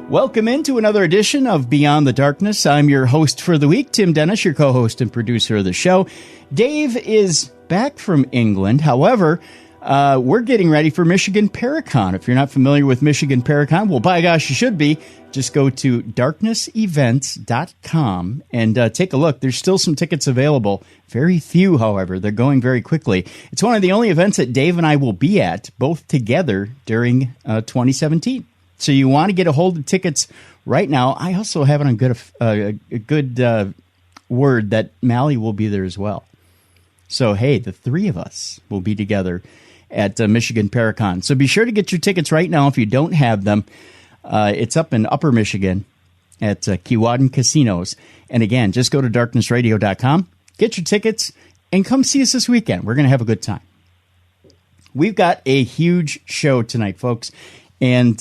Welcome into another edition of Beyond the Darkness. I'm your host for the week, Tim Dennis, your co-host and producer of the show. Dave is back from England. However, we're getting ready for Michigan Paracon. If you're not familiar with Michigan Paracon, well, by gosh, you should be. Just go to darknessevents.com and take a look. There's still some tickets available. Very few, however. They're going very quickly. It's one of the only events that Dave and I will be at, both together, during 2017. So you want to get a hold of tickets right now. I also have it on a good word that Mally will be there as well. So, hey, the three of us will be together at Michigan Paracon. So be sure to get your tickets right now if you don't have them. It's up in Upper Michigan at Keewatin Casinos. And again, just go to darknessradio.com, get your tickets, and come see us this weekend. We're going to have a good time. We've got a huge show tonight, folks. And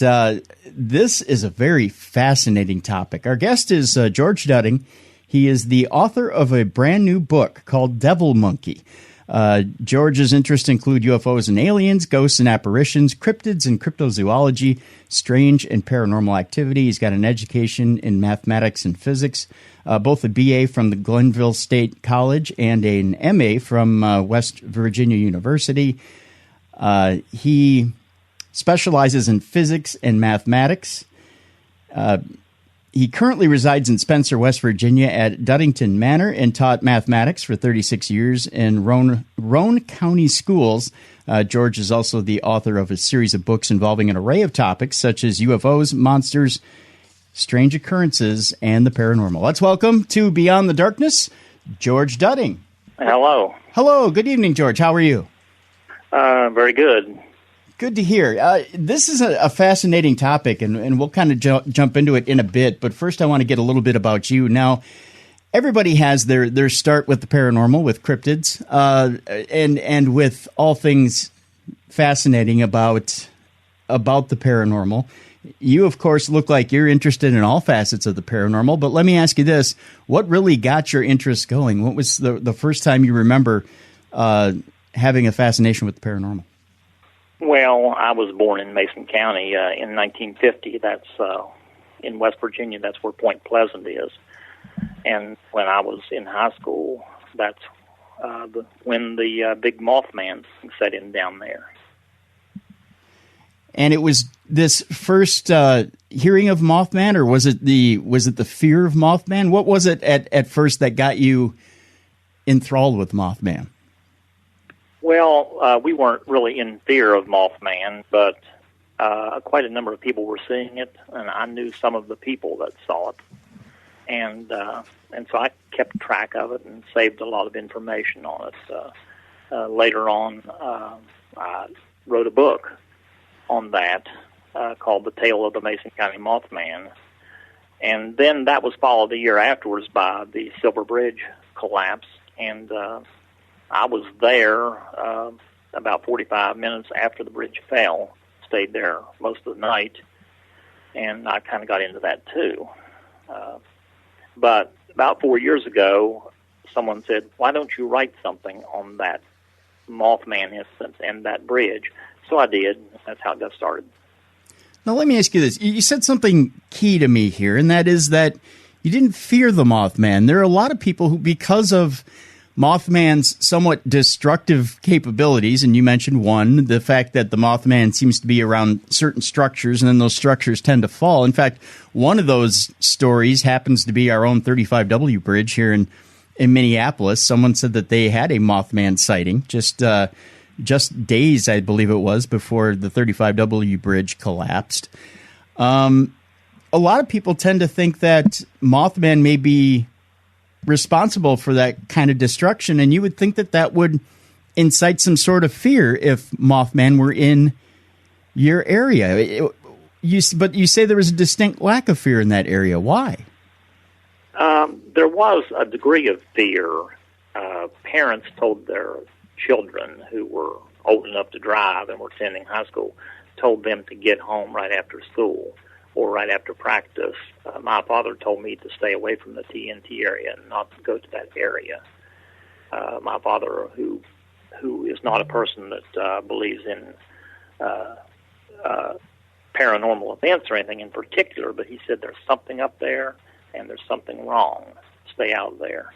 this is a very fascinating topic. Our guest is George Dudding. He is the author of a brand new book called Devil Monkey. George's interests include UFOs and aliens, ghosts and apparitions, cryptids and cryptozoology, strange and paranormal activity. He's got an education in mathematics and physics, both a BA from the Glenville State College and an MA from West Virginia University. He specializes in physics and mathematics. He currently resides in Spencer, West Virginia at Duddington Manor and taught mathematics for 36 years in Roane County schools. George is also the author of a series of books involving an array of topics such as UFOs, monsters, strange occurrences, and the paranormal. Let's welcome to Beyond the Darkness, George Dudding. Hello. Hello. Good evening, George. How are you? Very good. Good to hear. This is a fascinating topic, and we'll kind of jump into it in a bit. But first, I want to get a little bit about you. Now, everybody has their start with the paranormal, with cryptids, and with all things fascinating about the paranormal. You, of course, look like you're interested in all facets of the paranormal. But let me ask you this. What really got your interest going? What was the first time you remember having a fascination with the paranormal? Well, I was born in Mason County in 1950. That's in West Virginia. That's where Point Pleasant is. And when I was in high school, that's when the big Mothman set in down there. And it was this first hearing of Mothman, or was it the fear of Mothman? What was it at first that got you enthralled with Mothman? Well, we weren't really in fear of Mothman, but quite a number of people were seeing it, and I knew some of the people that saw it, and so I kept track of it and saved a lot of information on it. Later on, I wrote a book on that called "The Tale of the Mason County Mothman," and then that was followed a year afterwards by the Silver Bridge collapse, and I was there about 45 minutes after the bridge fell, stayed there most of the night, and I kind of got into that too. But about 4 years ago, someone said, why don't you write something on that Mothman instance and that bridge? So I did. That's how it got started. Now, let me ask you this. You said something key to me here, and that is that you didn't fear the Mothman. There are a lot of people who, because of Mothman's somewhat destructive capabilities, and you mentioned one, the fact that the Mothman seems to be around certain structures, and then those structures tend to fall. In fact, one of those stories happens to be our own 35W bridge here in Minneapolis. Someone said that they had a Mothman sighting just days, I believe it was, before the 35W bridge collapsed. A lot of people tend to think that Mothman may be responsible for that kind of destruction, and you would think that would incite some sort of fear if Mothman were in your area. But you say there was a distinct lack of fear in that area. Why? There was a degree of fear. Parents told their children who were old enough to drive and were attending high school, told them to get home right after school or right after practice. My father told me to stay away from the TNT area and not to go to that area. My father, who is not a person that believes in paranormal events or anything in particular, but he said there's something up there and there's something wrong. Stay out there.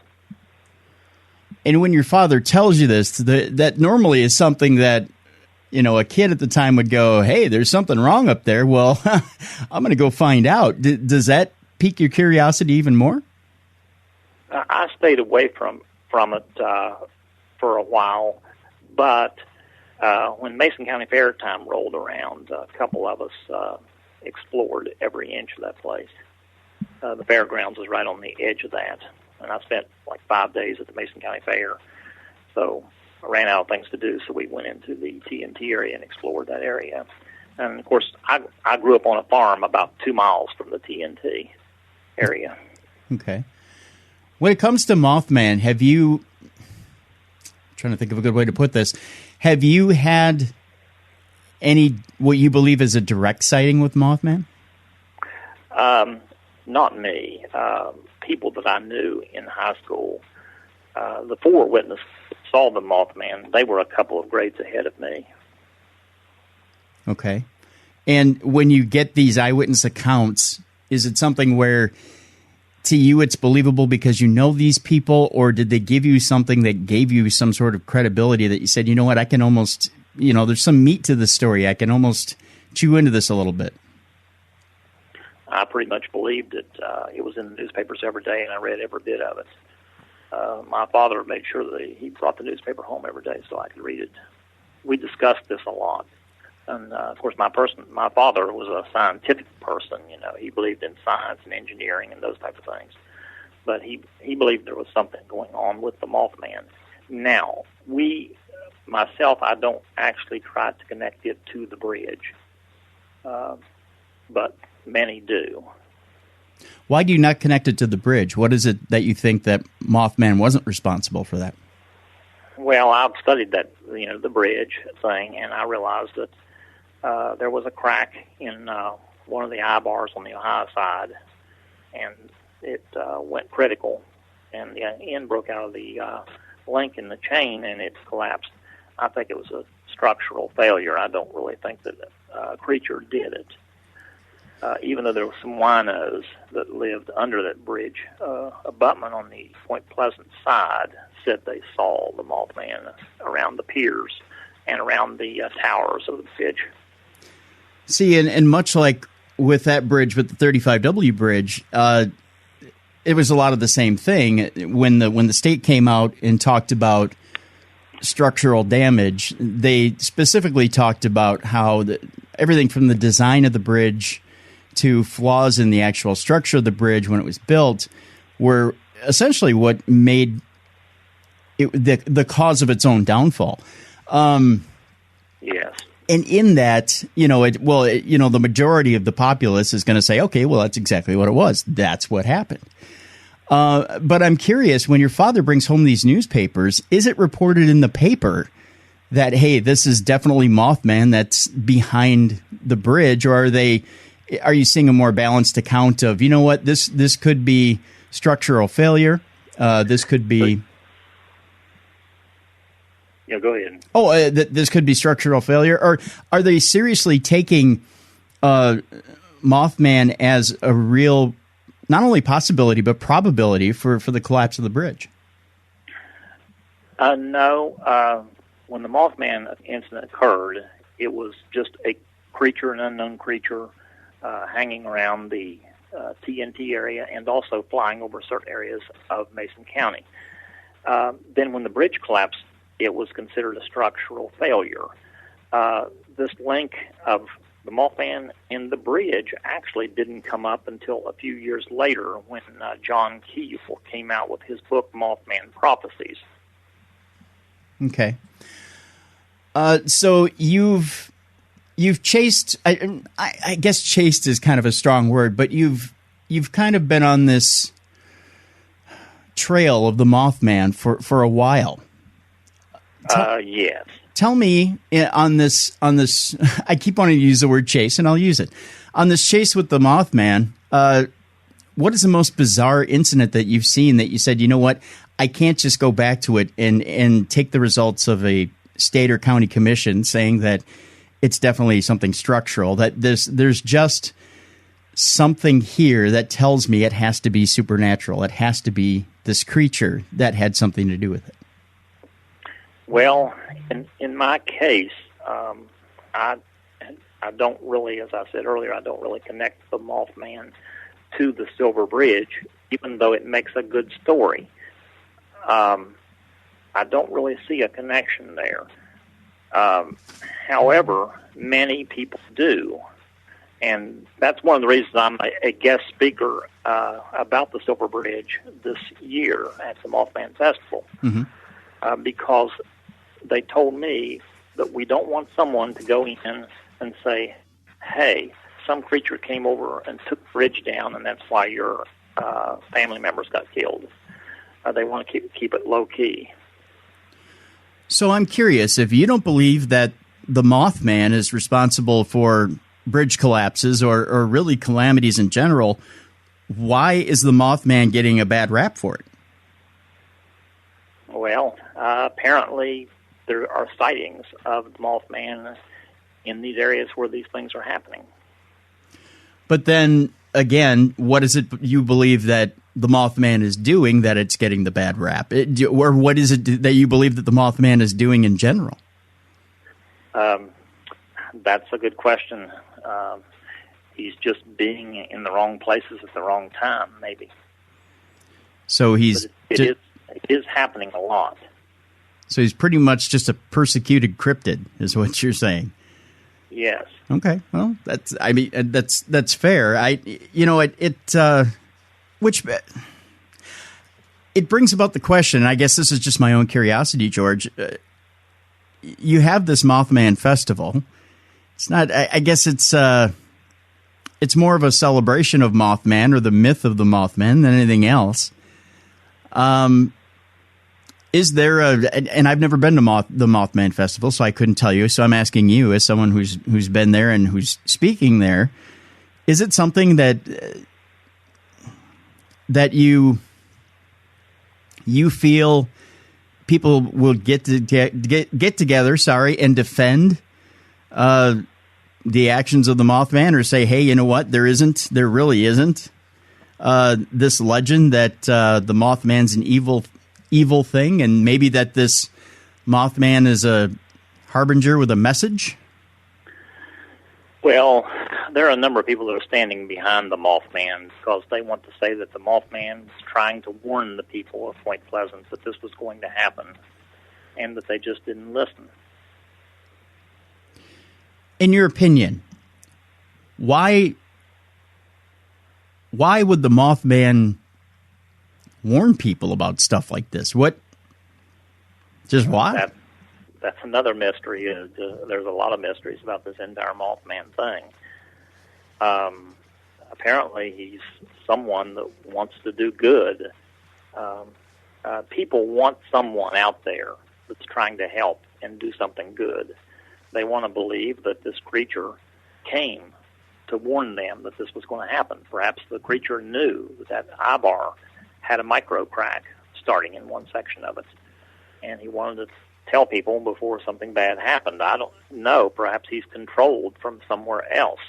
And when your father tells you this, that normally is something that, a kid at the time would go, hey, there's something wrong up there. Well, I'm going to go find out. Does that pique your curiosity even more? I stayed away from it for a while, but when Mason County Fair time rolled around, a couple of us explored every inch of that place. The fairgrounds was right on the edge of that, and I spent like 5 days at the Mason County Fair, so I ran out of things to do, so we went into the TNT area and explored that area. And, of course, I grew up on a farm about 2 miles from the TNT area. Okay. When it comes to Mothman, have you... I'm trying to think of a good way to put this. Have you had any, what you believe is a direct sighting with Mothman? Not me. People that I knew in high school, the 4 witnesses saw the Mothman. They were a couple of grades ahead of me. Okay. And when you get these eyewitness accounts, is it something where to you it's believable because you know these people, or did they give you something that gave you some sort of credibility that you said, you know what, I can almost, there's some meat to the story. I can almost chew into this a little bit? I pretty much believed it. It was in the newspapers every day, and I read every bit of it. My father made sure that he brought the newspaper home every day so I could read it. We discussed this a lot. And, of course, my father was a scientific person. He believed in science and engineering and those type of things. But he believed there was something going on with the Mothman. Now, myself, I don't actually try to connect it to the bridge. But many do. Why do you not connect it to the bridge? What is it that you think that Mothman wasn't responsible for that? Well, I've studied that, the bridge thing, and I realized that there was a crack in one of the eye bars on the Ohio side, and it went critical, and the end broke out of the link in the chain, and it collapsed. I think it was a structural failure. I don't really think that a creature did it. Even though there were some winos that lived under that bridge, a buttman on the Point Pleasant side said they saw the Mothman around the piers and around the towers of the bridge. See, and much like with that bridge, with the 35W bridge, it was a lot of the same thing. When the state came out and talked about structural damage, they specifically talked about how everything from the design of the bridge to flaws in the actual structure of the bridge when it was built were essentially what made it the cause of its own downfall. Yes. And in that, the majority of the populace is going to say, okay, well, that's exactly what it was. That's what happened. But I'm curious, when your father brings home these newspapers, is it reported in the paper that, hey, this is definitely Mothman that's behind the bridge, or are you seeing a more balanced account of, you know what, this could be structural failure, this could be... Yeah, go ahead. This could be structural failure, or are they seriously taking Mothman as a real, not only possibility, but probability for the collapse of the bridge? No. When the Mothman incident occurred, it was just a creature, an unknown creature, hanging around the TNT area and also flying over certain areas of Mason County. Then when the bridge collapsed, it was considered a structural failure. This link of the Mothman and the bridge actually didn't come up until a few years later when John Keel came out with his book, Mothman Prophecies. Okay. So you've you've chased. I guess chased is kind of a strong word, but you've kind of been on this trail of the Mothman for a while. Yes. Tell me on this. I keep wanting to use the word chase, and I'll use it. On this chase with the Mothman, what is the most bizarre incident that you've seen that you said, you know what, I can't just go back to it and take the results of a state or county commission saying that it's definitely something structural, that there's just something here that tells me it has to be supernatural. It has to be this creature that had something to do with it. Well, in my case, I don't really, as I said earlier, I don't really connect the Mothman to the Silver Bridge, even though it makes a good story. I don't really see a connection there. However, many people do, and that's one of the reasons I'm a guest speaker about the Silver Bridge this year at the Mothman Festival, because they told me that we don't want someone to go in and say, hey, some creature came over and took the bridge down, and that's why your family members got killed. They want to keep it low-key. So I'm curious, if you don't believe that the Mothman is responsible for bridge collapses or really calamities in general, why is the Mothman getting a bad rap for it? Well, apparently there are sightings of the Mothman in these areas where these things are happening. But then, again, what is it you believe that the Mothman is doing that it's getting the bad rap? Or what is it that you believe that the Mothman is doing in general? That's a good question. He's just being in the wrong places at the wrong time, maybe. So it is happening a lot. So he's pretty much just a persecuted cryptid, is what you're saying. Yes. Okay. Well, that's fair. It brings about the question, and I guess this is just my own curiosity, George. You have this Mothman festival. It's not. I guess it's more of a celebration of Mothman or the myth of the Mothman than anything else. Is there and I've never been to the Mothman Festival, so I couldn't tell you. So I'm asking you, as someone who's been there and who's speaking there, is it something that you feel people will get together, and defend the actions of the Mothman, or say, hey, you know what, there really isn't this legend that the Mothman's an evil thing, and maybe that this Mothman is a harbinger with a message? Well, there are a number of people that are standing behind the Mothman because they want to say that the Mothman was trying to warn the people of Point Pleasant that this was going to happen, and that they just didn't listen. In your opinion, why would the Mothman warn people about stuff like this? Why? That's another mystery. There's a lot of mysteries about this entire Mothman thing. Apparently, he's someone that wants to do good. People want someone out there that's trying to help and do something good. They want to believe that this creature came to warn them that this was going to happen. Perhaps the creature knew that eyebar had a micro crack starting in one section of it, and he wanted to tell people before something bad happened. I don't know. Perhaps he's controlled from somewhere else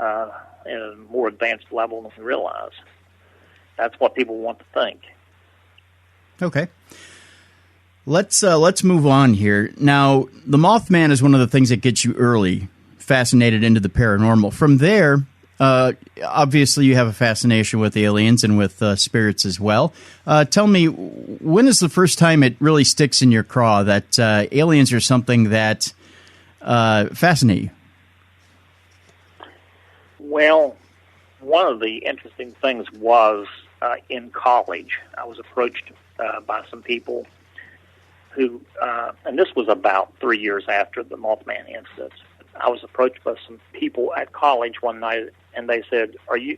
in a more advanced level than we realize. That's what people want to think. Okay. Let's move on here. Now, the Mothman is one of the things that gets you early fascinated into the paranormal. From there, obviously you have a fascination with aliens and with spirits as well. Tell me, when is the first time it really sticks in your craw that aliens are something that fascinate you? Well, one of the interesting things was in college, I was approached by some people who, and this was about 3 years after the Mothman incident, I was approached by some people at college one night, and they said,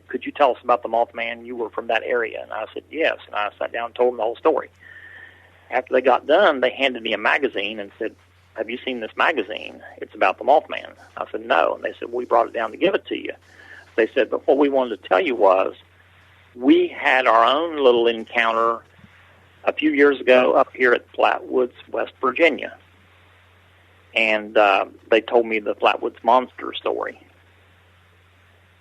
could you tell us about the Mothman? You were from that area. And I said, yes. And I sat down and told them the whole story. After they got done, they handed me a magazine and said, have you seen this magazine? It's about the Mothman. I said, no. And they said, we brought it down to give it to you. They said, but what we wanted to tell you was we had our own little encounter a few years ago up here at Flatwoods, West Virginia. And they told me the Flatwoods Monster story.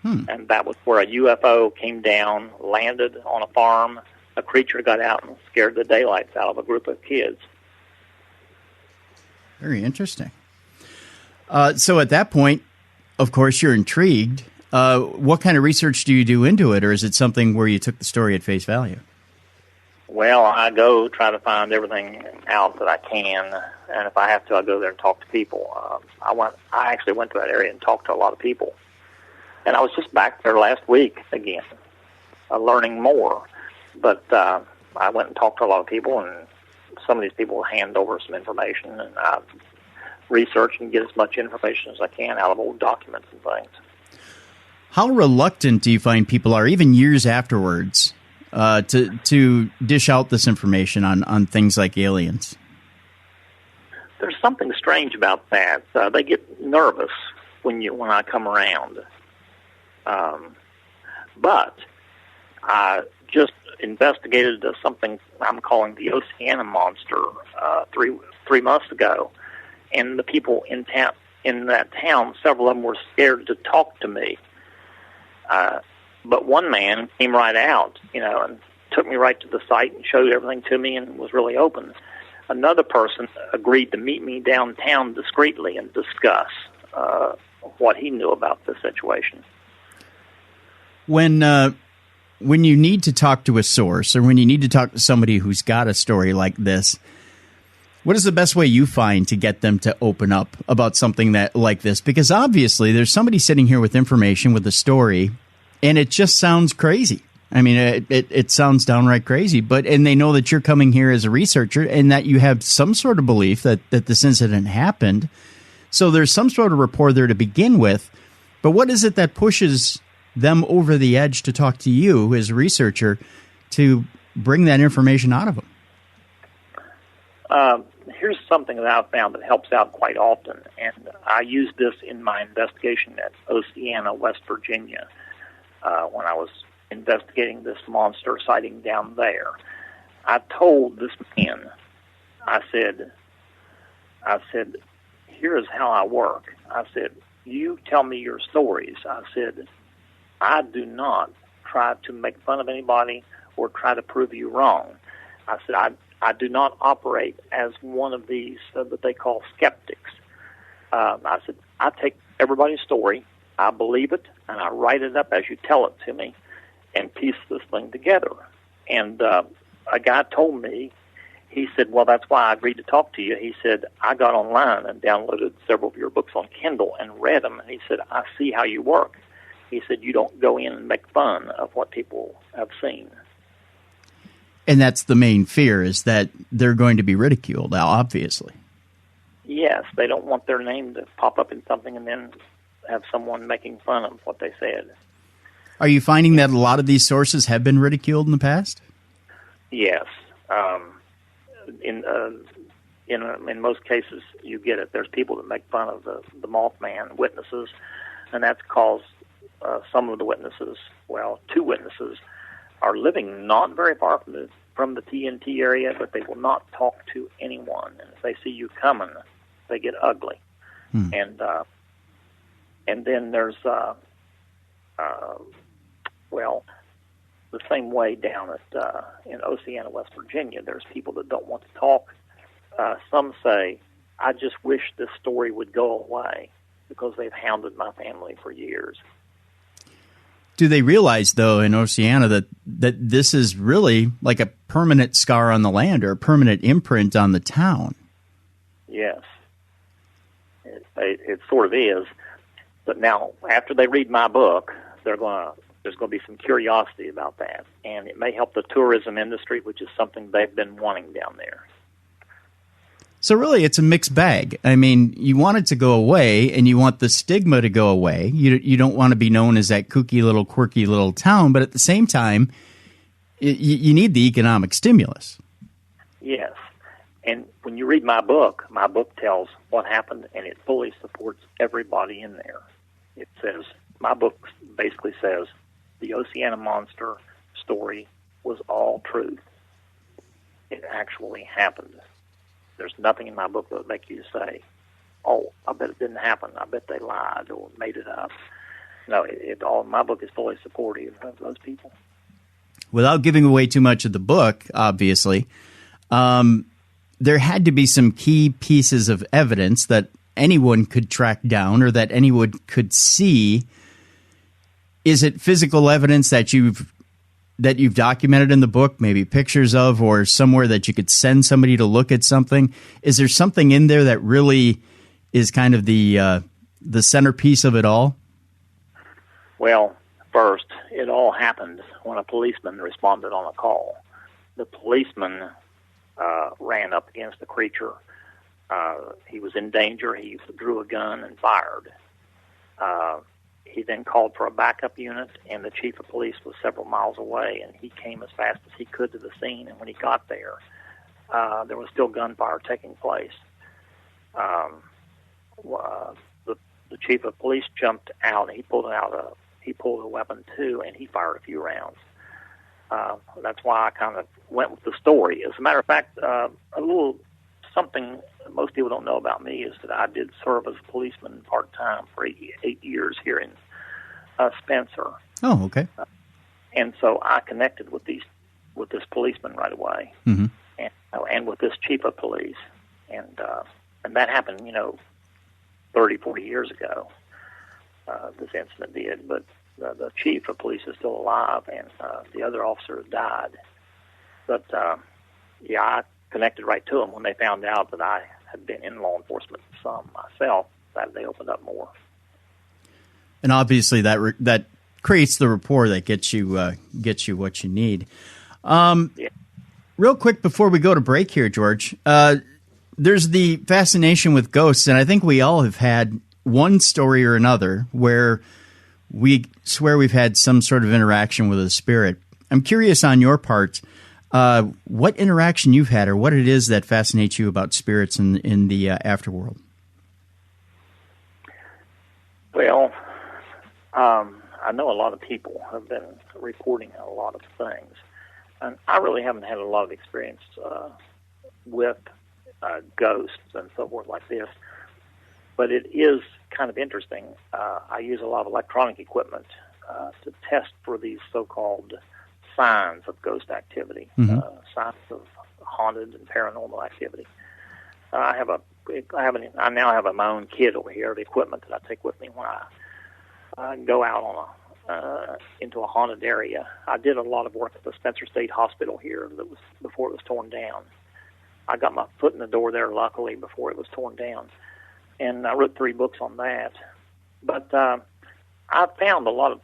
And that was where a UFO came down, landed on a farm. A creature got out and scared the daylights out of a group of kids. Very interesting. So at that point, of course, you're intrigued. What kind of research do you do into it, or is it something where you took the story at face value? Well, I go try to find everything out that I can, and if I have to, I go there and talk to people. I actually went to that area and talked to a lot of people, and I was just back there last week again, learning more. But I went and talked to a lot of people, and some of these people hand over some information, and I research and get as much information as I can out of old documents and things. How reluctant do you find people are, even years afterwards, to dish out this information on things like aliens? There's something strange about that. They get nervous when I come around. But I just investigated something I'm calling the Oceana Monster 3 months ago, and the people in that town, several of them were scared to talk to me. But one man came right out, and took me right to the site and showed everything to me and was really open. Another person agreed to meet me downtown discreetly and discuss what he knew about the situation. When you need to talk to a source, or when you need to talk to somebody who's got a story like this, what is the best way you find to get them to open up about something like this? Because obviously there's somebody sitting here with information, with a story, and it just sounds crazy. I mean, it sounds downright crazy, and they know that you're coming here as a researcher and that you have some sort of belief that this incident happened. So there's some sort of rapport there to begin with. But what is it that pushes them over the edge to talk to you as a researcher to bring that information out of them? Here's something that I've found that helps out quite often, and I used this in my investigation at Oceana, West Virginia, when I was investigating this monster sighting down there. I told this man, I said, here's how I work. I said, you tell me your stories. I said, I do not try to make fun of anybody or try to prove you wrong. I said, I do not operate as one of these that they call skeptics. I said, I take everybody's story, I believe it, and I write it up as you tell it to me and piece this thing together. And a guy told me, he said, well, that's why I agreed to talk to you. He said, I got online and downloaded several of your books on Kindle and read them. And he said, I see how you work. He said, you don't go in and make fun of what people have seen. And that's the main fear, is that they're going to be ridiculed, obviously. Yes, they don't want their name to pop up in something and then have someone making fun of what they said. Are you finding that a lot of these sources have been ridiculed in the past? Yes. In most cases, you get it. There's people that make fun of the Mothman witnesses, and that's caused some of the witnesses, two witnesses, are living not very far from the TNT area, but they will not talk to anyone. And if they see you coming, they get ugly. And then there's the same way down at in Oceana, West Virginia. There's people that don't want to talk. Some say, I just wish this story would go away because they've hounded my family for years. Do they realize, though, in Oceana that this is really like a permanent scar on the land or a permanent imprint on the town? Yes. It sort of is. But now, after they read my book, there's going to be some curiosity about that. And it may help the tourism industry, which is something they've been wanting down there. So really, it's a mixed bag. I mean, you want it to go away, and you want the stigma to go away. You don't want to be known as that kooky little, quirky little town, but at the same time, you need the economic stimulus. Yes. And when you read my book tells what happened, and it fully supports everybody in there. It says, my book basically says, the Oceana Monster story was all truth. It actually happened. There's nothing in my book that would make you say, oh, I bet it didn't happen. I bet they lied or made it up. No, my book is fully supportive of those people. Without giving away too much of the book, obviously, there had to be some key pieces of evidence that anyone could track down or that anyone could see. Is it physical evidence that you've documented in the book, maybe pictures of, or somewhere that you could send somebody to look at something? Is there something in there that really is kind of the centerpiece of it all? Well, first, it all happened when a policeman responded on a call. The policeman ran up against the creature. He was in danger. He drew a gun and fired. He then called for a backup unit, and the chief of police was several miles away, and he came as fast as he could to the scene. And when he got there, there was still gunfire taking place. The chief of police jumped out, and he pulled a weapon too, and he fired a few rounds. That's why I kind of went with the story. As a matter of fact, a little something most people don't know about me is that I did serve as a policeman part-time for 8 years here in Spencer. Oh, okay. And so I connected with this policeman right away, mm-hmm. and with this chief of police, and that happened, 30, 40 years ago. This incident did, but the chief of police is still alive, and the other officer died. But I connected right to them when they found out that I had been in law enforcement some myself. That they opened up more. And obviously that creates the rapport that gets you what you need. Yeah. Real quick before we go to break here, George, there's the fascination with ghosts, and I think we all have had one story or another where we swear we've had some sort of interaction with a spirit. I'm curious on your part, what interaction you've had or what it is that fascinates you about spirits in the afterworld. Well, I know a lot of people have been reporting a lot of things, and I really haven't had a lot of experience with ghosts and so forth like this, but it is kind of interesting. I use a lot of electronic equipment to test for these so-called signs of ghost activity, mm-hmm. Signs of haunted and paranormal activity. I now have my own kit over here of equipment that I take with me when I go out on into a haunted area. I did a lot of work at the Spencer State Hospital here before it was torn down. I got my foot in the door there, luckily, before it was torn down, and I wrote 3 books on that. But I found a lot of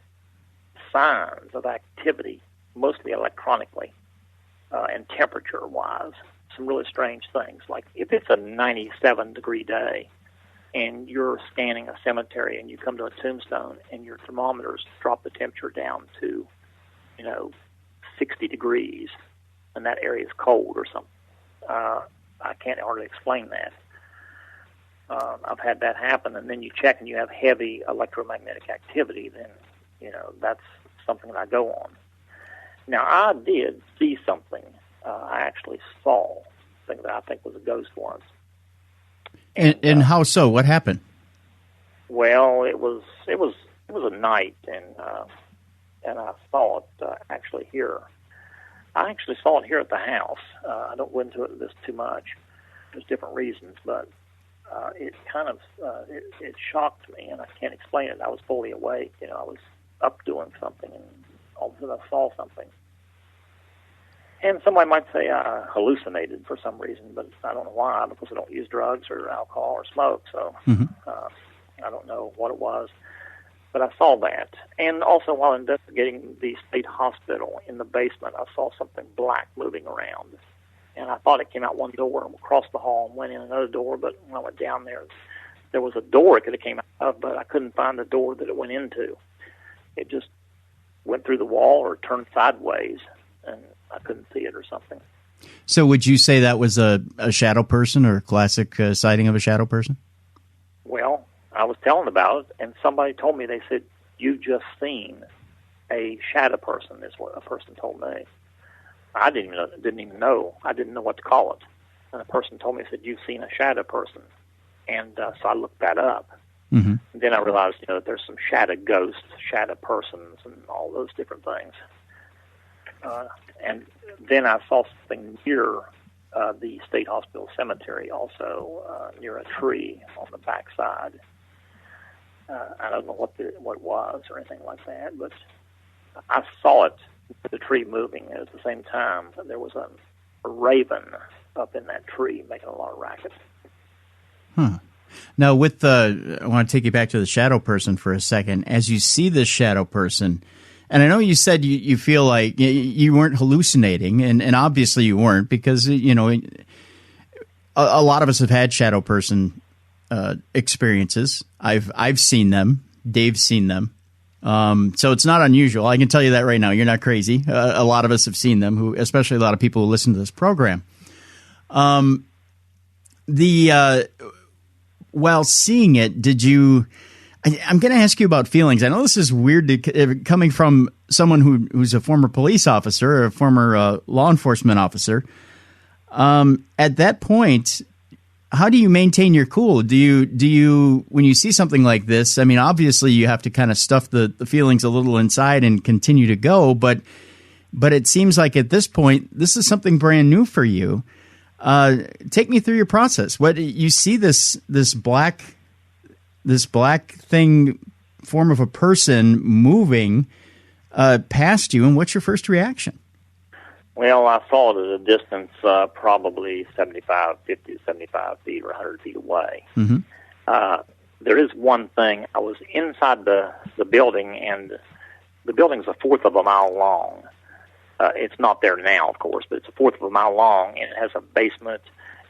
signs of activity, mostly electronically and temperature-wise. Some really strange things, like if it's a 97-degree day and you're scanning a cemetery and you come to a tombstone and your thermometers drop the temperature down to, 60 degrees, and that area is cold or something. I can't hardly explain that. I've had that happen, and then you check and you have heavy electromagnetic activity, then, that's something that I go on. Now, I did see something. I actually saw something that I think was a ghost once. And how so? What happened? Well, it was a night, and I saw it actually here. I actually saw it here at the house. I don't go into this too much. There's different reasons, but it kind of it shocked me, and I can't explain it. I was fully awake. I was up doing something, and all of a sudden I saw something. And somebody might say I hallucinated for some reason, but I don't know why, because I don't use drugs or alcohol or smoke, so mm-hmm. I don't know what it was. But I saw that. And also while investigating the state hospital in the basement, I saw something black moving around. and I thought it came out one door and across the hall and went in another door. But when I went down there was a door it could have came out of, but I couldn't find the door that it went into. It just went through the wall or turned sideways, and I couldn't see it or something. So would you say that was a shadow person or a classic sighting of a shadow person? Well, I was telling about it, and somebody told me, they said, "You just seen a shadow person," is what a person told me. I didn't even know. I didn't know what to call it. And a person told me, said, "You've seen a shadow person." And so I looked that up. Mm-hmm. And then I realized, that there's some shadow ghosts, shadow persons, and all those different things. And then I saw something near the State Hospital Cemetery, also near a tree on the backside. I don't know what it was or anything like that, but I saw it, the tree moving. And at the same time, there was a raven up in that tree making a lot of racket. Huh. Now, I want to take you back to the shadow person for a second. As you see this shadow person, and I know you said you feel like you weren't hallucinating, and obviously you weren't, because a lot of us have had shadow person experiences. I've seen them. Dave's seen them. So it's not unusual. I can tell you that right now. You're not crazy. A lot of us have seen them, especially a lot of people who listen to this program. While seeing it, did you? I'm going to ask you about feelings. I know this is weird coming from someone who's a former police officer, or a former law enforcement officer. At that point, how do you maintain your cool? Do you when you see something like this? I mean, obviously you have to kind of stuff the feelings a little inside and continue to go. But it seems like at this point, this is something brand new for you. Take me through your process. What you see this black thing, form of a person moving past you, and what's your first reaction? Well, I saw it at a distance, probably 50 to 75 feet or 100 feet away. Mm-hmm. There is one thing. I was inside the building, and the building's a fourth of a mile long. It's not there now, of course, but it's a fourth of a mile long, and it has a basement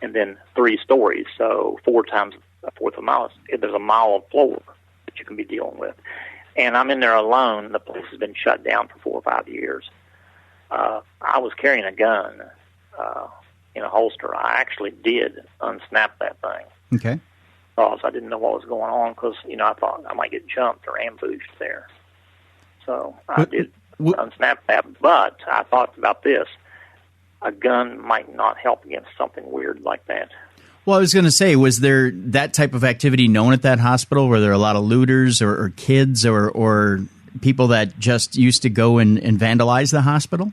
and then 3 stories. So 4 times a fourth of a mile, there's a mile of floor that you can be dealing with. And I'm in there alone. The place has been shut down for 4 or 5 years. I was carrying a gun in a holster. I actually did unsnap that thing. Okay. Because I didn't know what was going on, because, I thought I might get jumped or ambushed there. So I did unsnap that. But I thought about this. A gun might not help against something weird like that. Well, I was going to say, was there that type of activity known at that hospital? Were there a lot of looters or kids or people that just used to go and vandalize the hospital?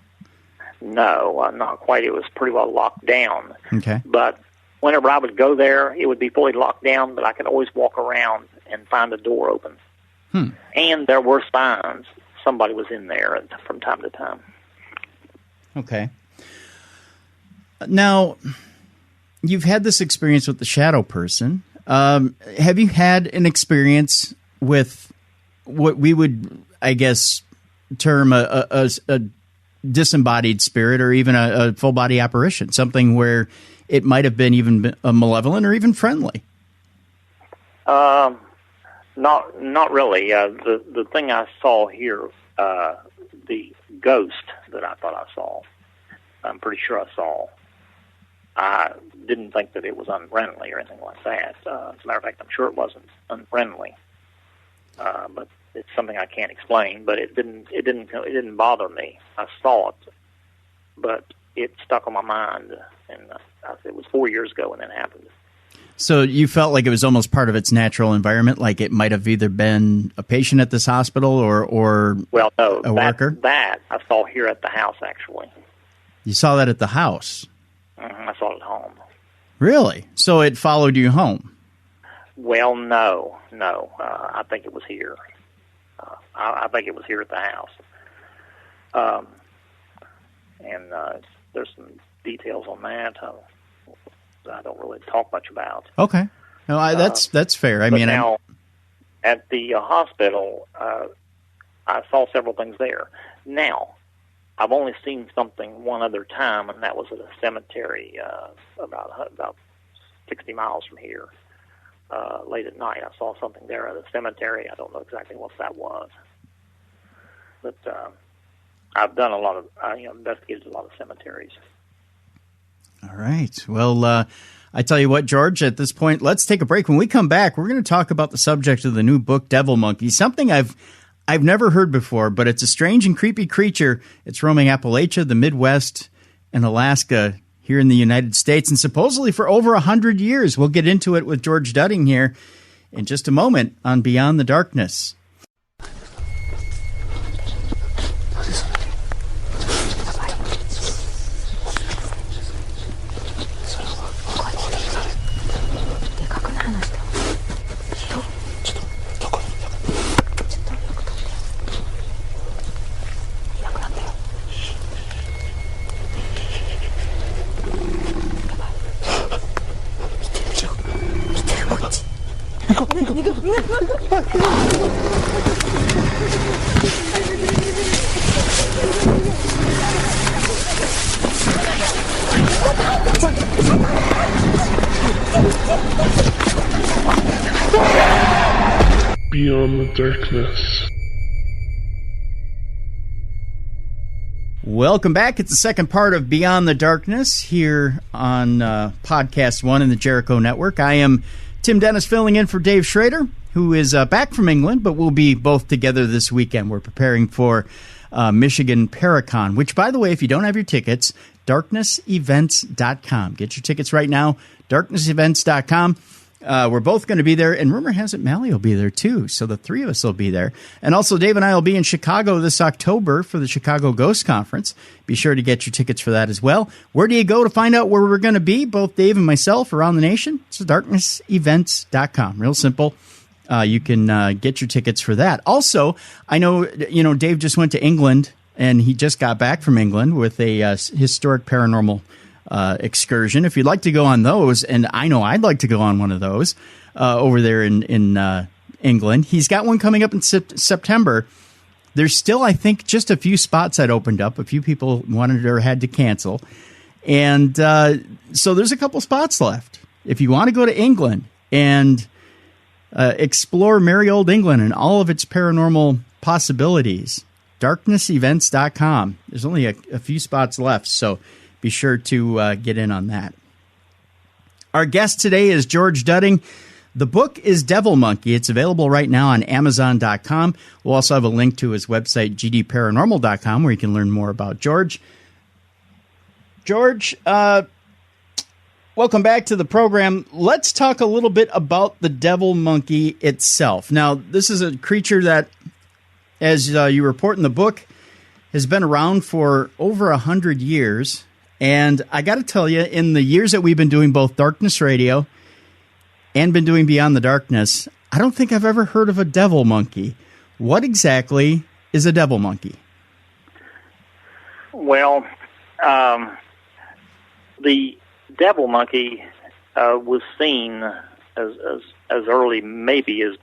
No, not quite. It was pretty well locked down. Okay. But whenever I would go there, it would be fully locked down, but I could always walk around and find a door open. And there were signs. Somebody was in there from time to time. Okay. Now, you've had this experience with the shadow person. Have you had an experience with what we would, I guess, term a disembodied spirit, or even a full body apparition, something where it might have been even malevolent or even friendly? Not really. The thing I saw here, the ghost that I thought I saw, I'm pretty sure I saw. I didn't think that it was unfriendly or anything like that. As a matter of fact, I'm sure it wasn't unfriendly. But it's something I can't explain. But it didn't bother me. I saw it, but it stuck on my mind, and it was 4 years ago when that happened. So you felt like it was almost part of its natural environment, like it might have either been a patient at this hospital or a worker? That I saw here at the house, actually. You saw that at the house? I saw it at home. Really? So it followed you home? Well, no. I think it was here. I think it was here at the house. And there's some details on that I don't really talk much about. Okay. No, that's fair. I mean, now, at the hospital, I saw several things there. Now, I've only seen something one other time, and that was at a cemetery about 60 miles from here. Late at night, I saw something there at a cemetery. I don't know exactly what that was, but I've done investigated a lot of cemeteries. All right. Well, I tell you what, George, at this point, let's take a break. When we come back, we're going to talk about the subject of the new book, Devil Monkey, something I've never heard before, but it's a strange and creepy creature. It's roaming Appalachia, the Midwest, and Alaska here in the United States, and supposedly for over 100 years. We'll get into it with George Dudding here in just a moment on Beyond the Darkness. Beyond the Darkness. Welcome back. It's the second part of Beyond the Darkness here on Podcast One in the Jericho Network. I am Tim Dennis filling in for Dave Schrader, who is back from England, but we'll be both together this weekend. We're preparing for Michigan Paracon, which, by the way, if you don't have your tickets, darknessevents.com. Get your tickets right now, darknessevents.com. We're both going to be there, and rumor has it Mally will be there too, so the three of us will be there. And also Dave and I will be in Chicago this October for the Chicago Ghost Conference. Be sure to get your tickets for that as well. Where do you go to find out where we're going to be, both Dave and myself, around the nation? It's darknessevents.com. Real simple. You can get your tickets for that. Also, I know, Dave just went to England, and he just got back from England with a historic paranormal excursion. If you'd like to go on those, and I know I'd like to go on one of those over there in England. He's got one coming up in September. There's still, I think, just a few spots that opened up. A few people wanted or had to cancel. And so there's a couple spots left. If you want to go to England and explore merry old England and all of its paranormal possibilities, darknessevents.com. There's only a few spots left, so be sure to get in on that. Our guest today is George Dudding. The book is Devil Monkey. It's available right now on Amazon.com. We'll also have a link to his website, gdparanormal.com, where you can learn more about George. George, welcome back to the program. Let's talk a little bit about the devil monkey itself. Now, this is a creature that, as you report in the book, has been around for over 100 years. And I got to tell you, in the years that we've been doing both Darkness Radio and been doing Beyond the Darkness, I don't think I've ever heard of a devil monkey. What exactly is a devil monkey? Well, the devil monkey was seen as early, maybe as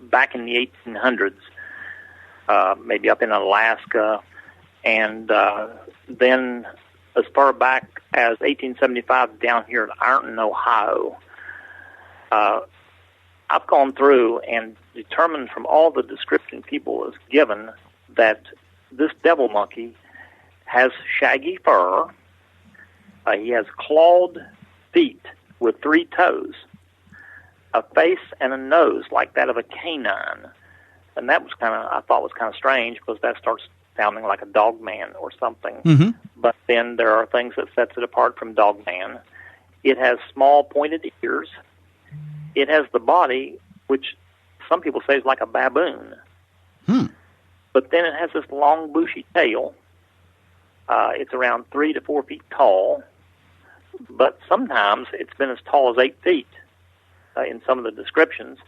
back in the 1800s, maybe up in Alaska, and then as far back as 1875 down here in Ironton, Ohio. I've gone through and determined from all the description people has given that this devil monkey has shaggy fur. He has clawed feet with 3 toes, a face and a nose like that of a canine. And that was I thought was kind of strange, because that starts sounding like a dog man or something. Mm-hmm. But then there are things that sets it apart from dog man. It has small pointed ears. It has the body, which some people say is like a baboon. But then it has this long, bushy tail. It's around 3 to 4 feet tall. But sometimes it's been as tall as 8 feet in some of the descriptions.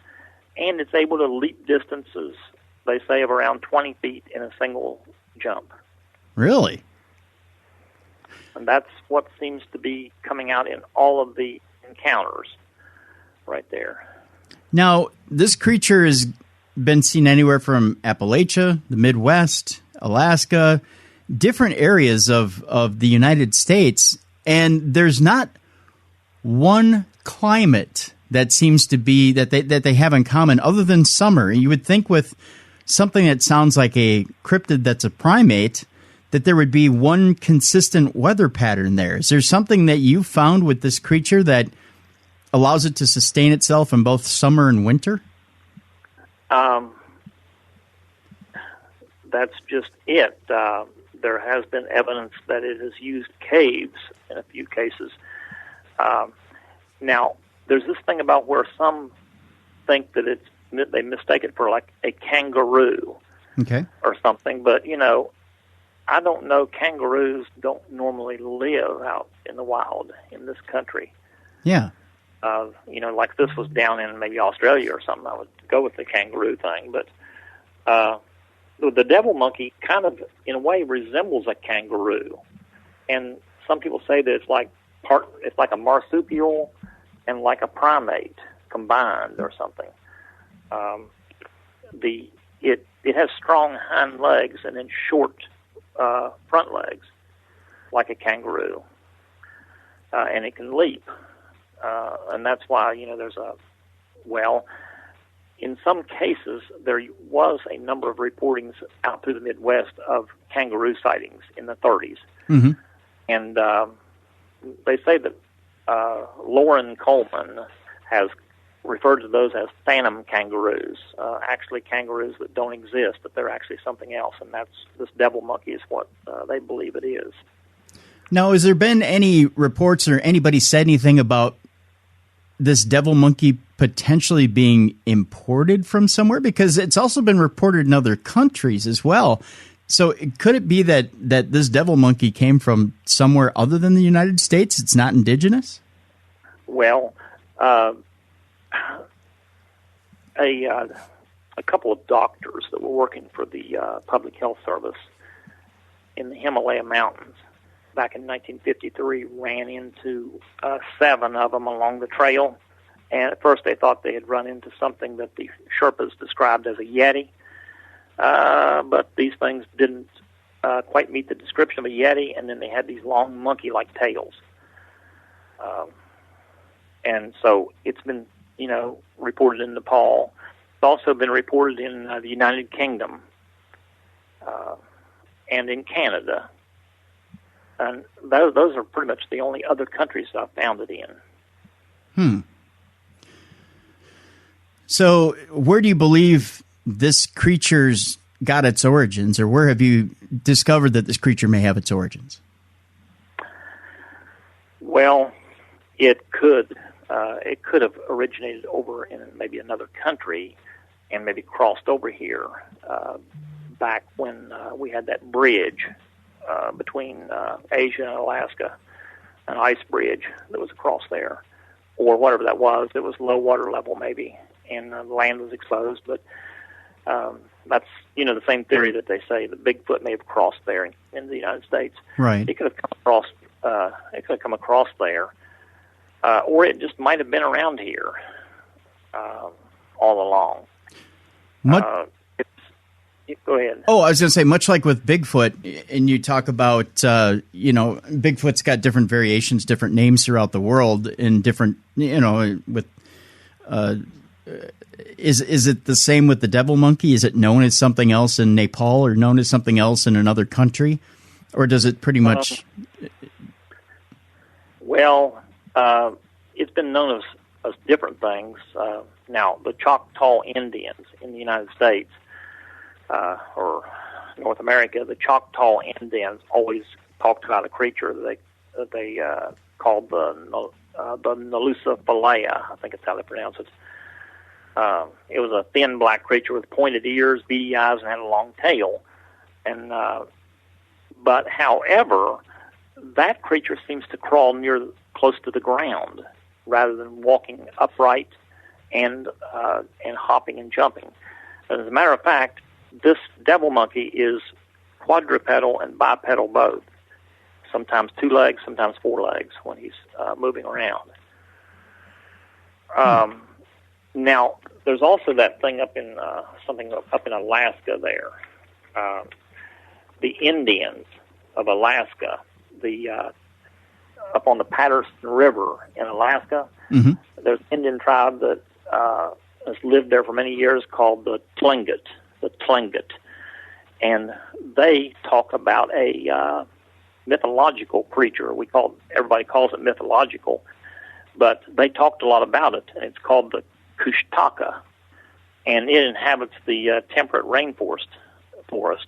And it's able to leap distances, they say, of around 20 feet in a single jump. Really? And that's what seems to be coming out in all of the encounters right there. Now, this creature has been seen anywhere from Appalachia, the Midwest, Alaska, different areas of the United States, and there's not one climate that seems to be that they have in common other than summer. You would think with something that sounds like a cryptid that's a primate that there would be one consistent weather pattern there. Is there something that you found with this creature that allows it to sustain itself in both summer and winter? That's just it. There has been evidence that it has used caves in a few cases. Now, there's this thing about where some think that they mistake it for like a kangaroo, okay, or something. But, I don't know. Kangaroos don't normally live out in the wild in this country. Yeah. Like this was down in maybe Australia or something, I would go with the kangaroo thing. But the devil monkey kind of, in a way, resembles a kangaroo. And some people say that it's like a marsupial and like a primate combined or something. It has strong hind legs and then short front legs, like a kangaroo, and it can leap, and that's why in some cases there was a number of reportings out through the Midwest of kangaroo sightings in the 30s, mm-hmm. and they say that Lauren Coleman has referred to those as phantom kangaroos, actually kangaroos that don't exist, but they're actually something else, and this devil monkey is what they believe it is. Now, has there been any reports or anybody said anything about this devil monkey potentially being imported from somewhere? Because it's also been reported in other countries as well. So could it be that this devil monkey came from somewhere other than the United States? It's not indigenous? Well, a couple of doctors that were working for the Public Health Service in the Himalaya Mountains back in 1953 ran into 7 of them along the trail. And at first they thought they had run into something that the Sherpas described as a Yeti. But these things didn't quite meet the description of a Yeti, and then they had these long monkey-like tails. And so it's been, reported in Nepal. It's also been reported in the United Kingdom and in Canada. And those are pretty much the only other countries I've found it in. So where do you believe this creature's got its origins, or where have you discovered that this creature may have its origins? Well, it could have originated over in maybe another country and maybe crossed over here back when we had that bridge between Asia and Alaska, an ice bridge that was across there, or whatever that was. It was low water level maybe, and the land was exposed. But that's the same theory that they say that Bigfoot may have crossed there in the United States. Right. It could have come across. It could have come across there, or it just might have been around here all along. Go ahead. Oh, I was going to say, much like with Bigfoot, and you talk about, Bigfoot's got different variations, different names throughout the world, in different, with, is it the same with the devil monkey? Is it known as something else in Nepal or known as something else in another country? Or does it pretty much... It's been known as different things. Now, the Choctaw Indians in the United States, or North America, the Choctaw Indians always talked about a creature that they called the Nalusa Falea. I think it's how they pronounce it. It was a thin black creature with pointed ears, beady eyes, and had a long tail. And but however, that creature seems to crawl close to the ground rather than walking upright and hopping and jumping. And as a matter of fact, this devil monkey is quadrupedal and bipedal both. Sometimes 2 legs, sometimes 4 legs when he's moving around. Now, there's also that thing up in something up in Alaska there. the Indians of Alaska, up on the Patterson River in Alaska. Mm-hmm. There's an Indian tribe that has lived there for many years called the Tlingit. And they talk about a mythological creature. Everybody calls it mythological, but they talked a lot about it, and it's called the Kushtaka, and it inhabits the temperate rainforest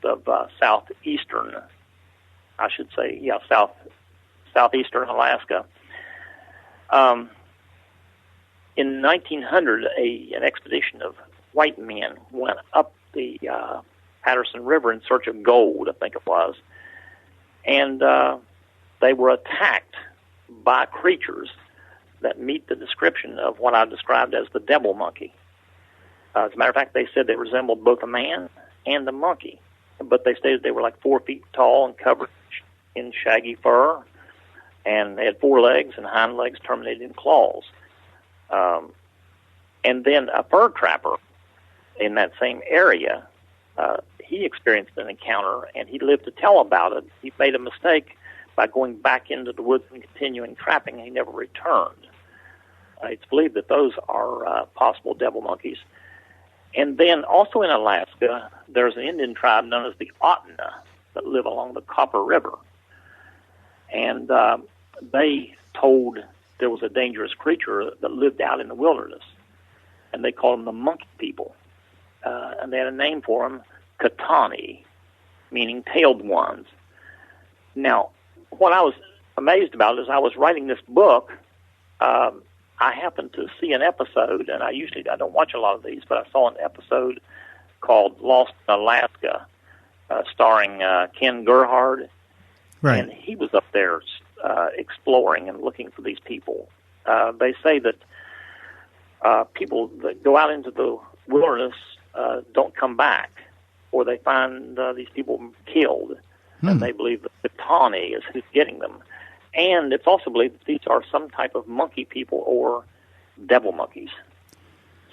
of southeastern Alaska. In 1900, an expedition of white men went up the Patterson River in search of gold, I think it was, and they were attacked by creatures that meet the description of what I described as the devil monkey. As a matter of fact, they said they resembled both a man and a monkey, but they stated they were like 4 feet tall and covered in shaggy fur, and they had 4 legs and hind legs terminated in claws. And then a fur trapper in that same area, he experienced an encounter, and he lived to tell about it. He made a mistake by going back into the woods and continuing trapping, and he never returned. It's believed that those are possible devil monkeys. And then also in Alaska, there's an Indian tribe known as the Otna that live along the Copper River. And they told there was a dangerous creature that lived out in the wilderness, and they called them the monkey people. And they had a name for them, Katani, meaning tailed ones. Now, what I was amazed about is I was writing this book. I happened to see an episode, and I don't watch a lot of these, but I saw an episode called Lost in Alaska, starring Ken Gerhard. Right. And he was up there exploring and looking for these people. They say that people that go out into the wilderness don't come back, or they find these people killed, and they believe that the Tawny is who's getting them. And it's also believed that these are some type of monkey people or devil monkeys.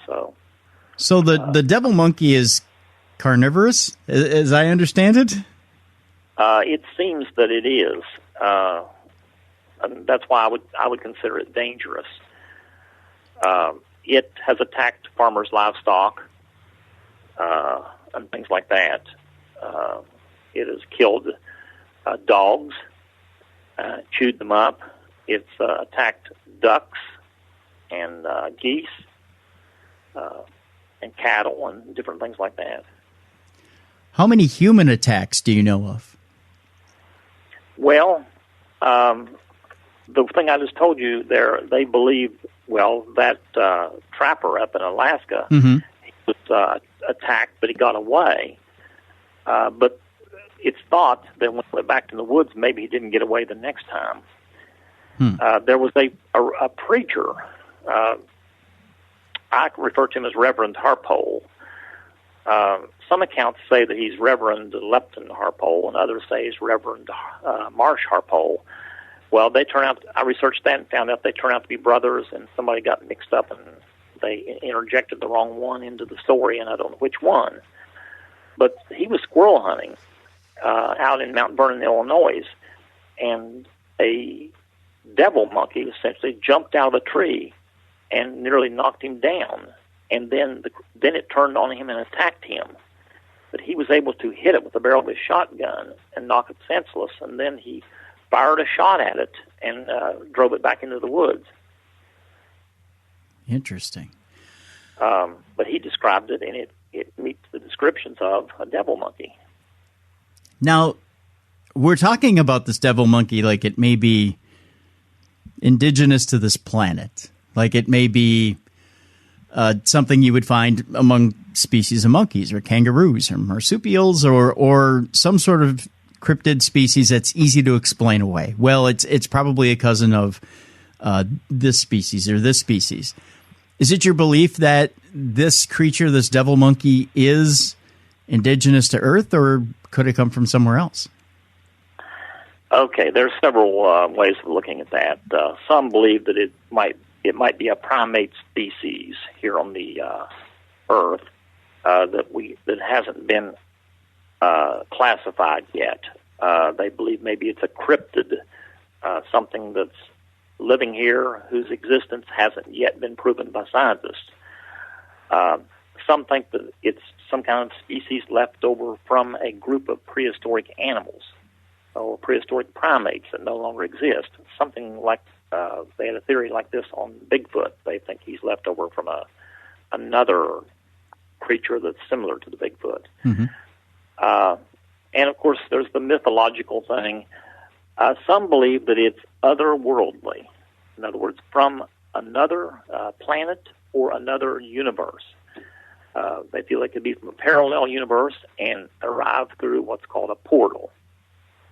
So the devil monkey is carnivorous, as I understand it? It seems that it is. And that's why I would consider it dangerous. It has attacked farmers' livestock and things like that. It has killed dogs, chewed them up. It's attacked ducks and geese and cattle and different things like that. How many human attacks do you know of? Well, the thing I just told you there, they believe, that trapper up in Alaska, mm-hmm. he was attacked, but he got away. But it's thought that when he went back to the woods, maybe he didn't get away the next time. There was a preacher, I refer to him as Reverend Harpole. Some accounts say that he's Reverend Lepton Harpole, and others say he's Reverend Marsh Harpole. Well, I researched that and found out they turn out to be brothers, and somebody got mixed up and they interjected the wrong one into the story, and I don't know which one. But he was squirrel hunting out in Mount Vernon, Illinois, and a devil monkey essentially jumped out of a tree and nearly knocked him down. And then it turned on him and attacked him. But he was able to hit it with the barrel of his shotgun and knock it senseless, and then he fired a shot at it and drove it back into the woods. Interesting. But he described it, and it meets the descriptions of a devil monkey. Now, we're talking about this devil monkey like it may be indigenous to this planet. Like it may be something you would find among species of monkeys or kangaroos or marsupials or some sort of cryptid species that's easy to explain away. Well, it's probably a cousin of this species or this species. Is it your belief that this creature, this devil monkey, is indigenous to Earth, or could it come from somewhere else? Okay, there's several ways of looking at that. Some believe that it might be a primate species here on the Earth that hasn't been classified yet. They believe maybe it's a cryptid, something that's living here whose existence hasn't yet been proven by scientists. Some think that it's some kind of species left over from a group of prehistoric animals or prehistoric primates that no longer exist. Something like they had a theory like this on Bigfoot. They think he's left over from another creature that's similar to the Bigfoot. Mm-hmm. And, of course, there's the mythological thing. Some believe that it's otherworldly. In other words, from another planet or another universe. They feel it could be from a parallel universe and arrive through what's called a portal.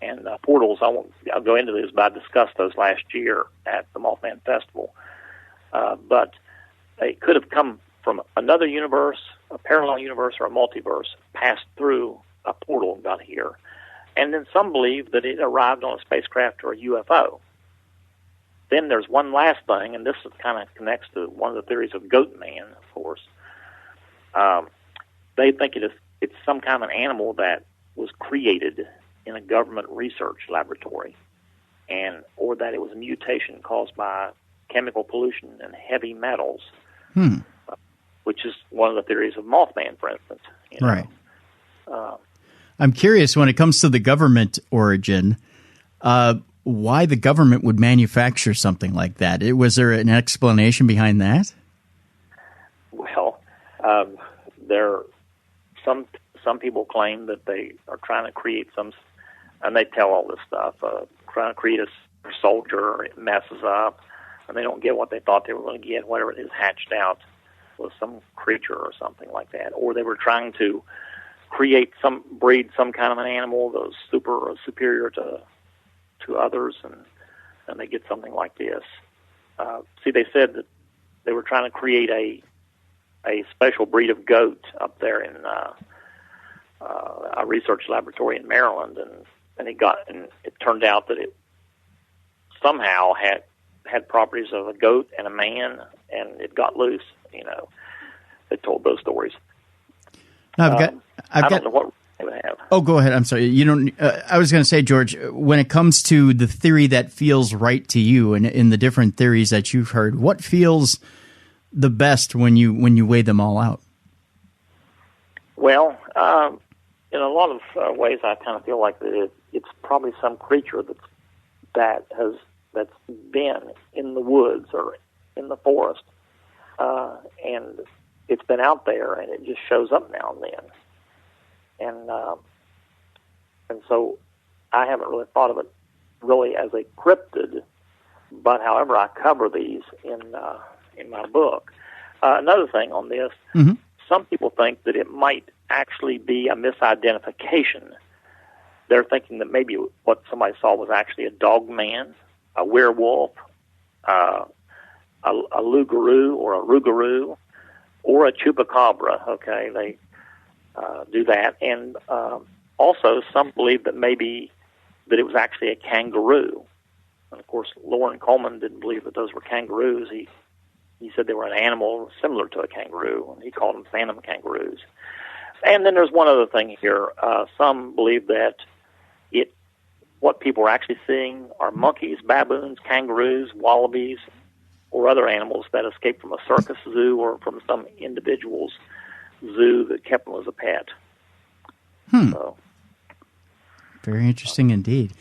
And portals, I'll go into this, but I discussed those last year at the Mothman Festival. But they could have come from another universe, a parallel universe, or a multiverse, passed through a portal and got here. And then some believe that it arrived on a spacecraft or a UFO. Then there's one last thing, and this kind of connects to one of the theories of Goat Man, of course. They think it's some kind of an animal that was created in a government research laboratory, or that it was a mutation caused by chemical pollution and heavy metals, which is one of the theories of Mothman, for instance. Right. I'm curious, when it comes to the government origin, why the government would manufacture something like that. Was there an explanation behind that? Well, some people claim that they are trying to create some, and they tell all this stuff, trying to create a soldier, it messes up, and they don't get what they thought they were going to get, whatever it is hatched out was some creature or something like that. Or they were trying to breed some kind of an animal that was super or superior to others, and they get something like this. See, they said that they were trying to create a special breed of goat up there in a research laboratory in Maryland, and it turned out that it somehow had properties of a goat and a man, and it got loose. They told those stories. Now, I don't know what they would have. Oh, go ahead. I'm sorry. You don't. I was going to say, George, when it comes to the theory that feels right to you, and in the different theories that you've heard, what feels the best when you weigh them all out? Well, in a lot of ways, I kind of feel like that it's probably some creature that's been in the woods or in the forest, and it's been out there, and it just shows up now and then, and so I haven't really thought of it really as a cryptid, but however, I cover these in my book. Another thing on this, some people think that it might actually be a misidentification. They're thinking that maybe what somebody saw was actually a dog man, a werewolf, a loup-garou or a rougarou, or a chupacabra. Okay, they do that, and also some believe that maybe that it was actually a kangaroo. And of course, Loren Coleman didn't believe that those were kangaroos. He said they were an animal similar to a kangaroo, and he called them phantom kangaroos. And then there's one other thing here. Some believe that what people are actually seeing are monkeys, baboons, kangaroos, wallabies, or other animals that escaped from a circus zoo or from some individual's zoo that kept them as a pet. So. Very interesting indeed.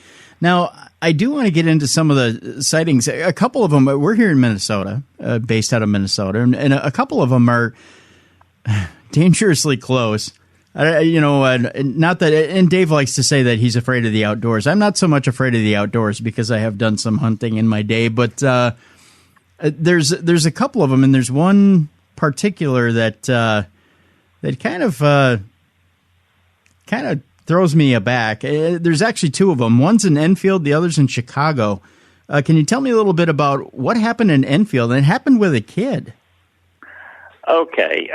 Now, I do want to get into some of the sightings. A couple of them, we're here in Minnesota, based out of Minnesota, and a couple of them are dangerously close. Not that, and Dave likes to say that he's afraid of the outdoors. I'm not so much afraid of the outdoors because I have done some hunting in my day, but there's a couple of them, and there's one particular that kind of throws me aback. There's actually two of them. One's in Enfield, the other's in Chicago. Can you tell me a little bit about what happened in Enfield? And it happened with a kid. Okay.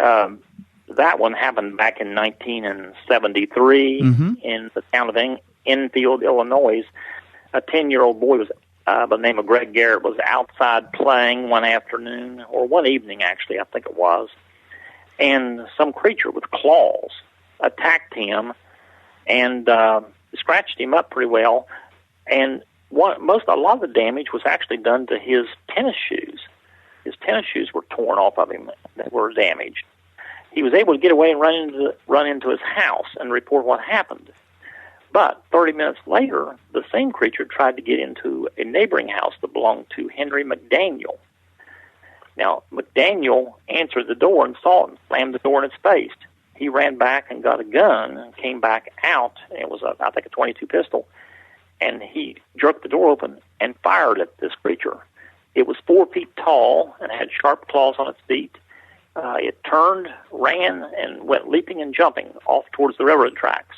That one happened back in 1973 in the town of Enfield, Illinois. A 10-year-old boy by the name of Greg Garrett was outside playing one afternoon, or one evening actually, I think it was, and some creature with claws attacked him and scratched him up pretty well. And a lot of the damage was actually done to his tennis shoes. His tennis shoes were torn off of him; they were damaged. He was able to get away and run into his house and report what happened. But 30 minutes later, the same creature tried to get into a neighboring house that belonged to Henry McDaniel. Now, McDaniel answered the door and saw it and slammed the door in its face. He ran back and got a gun and came back out. It was, I think, a .22 pistol. And he jerked the door open and fired at this creature. It was 4 feet tall and had sharp claws on its feet. It turned, ran, and went leaping and jumping off towards the railroad tracks.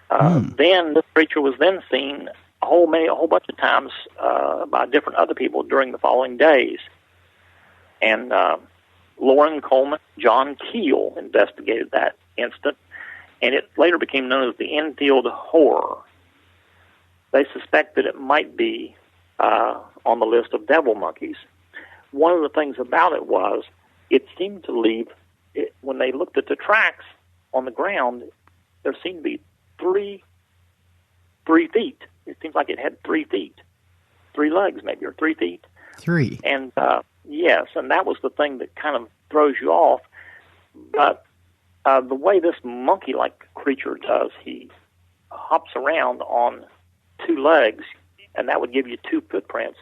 Then this creature was then seen a whole bunch of times by different other people during the following days. And Lauren Coleman, John Keel investigated that incident, and it later became known as the Enfield Horror. They suspect that it might be on the list of devil monkeys. One of the things about it was it seemed to leave, when they looked at the tracks on the ground, there seemed to be three feet. It seems like it had 3 feet, 3 legs maybe, or 3 feet. 3. And yes, and that was the thing that kind of throws you off. But the way this monkey-like creature does, he hops around on 2 legs, and that would give you 2 footprints.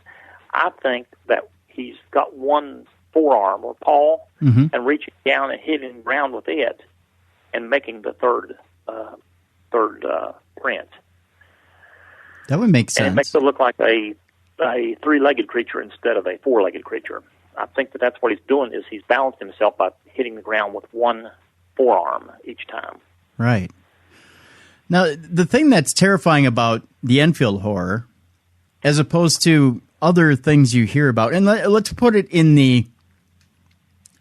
I think that he's got 1 forearm or paw, and reaching down and hitting the ground with it, and making the third print. That would make sense. And it makes it look like a 3-legged creature instead of a 4-legged creature. I think that that's what he's doing, is he's balanced himself by hitting the ground with 1 forearm each time. Right. Now, the thing that's terrifying about the Enfield Horror, as opposed to other things you hear about, and let's put it in the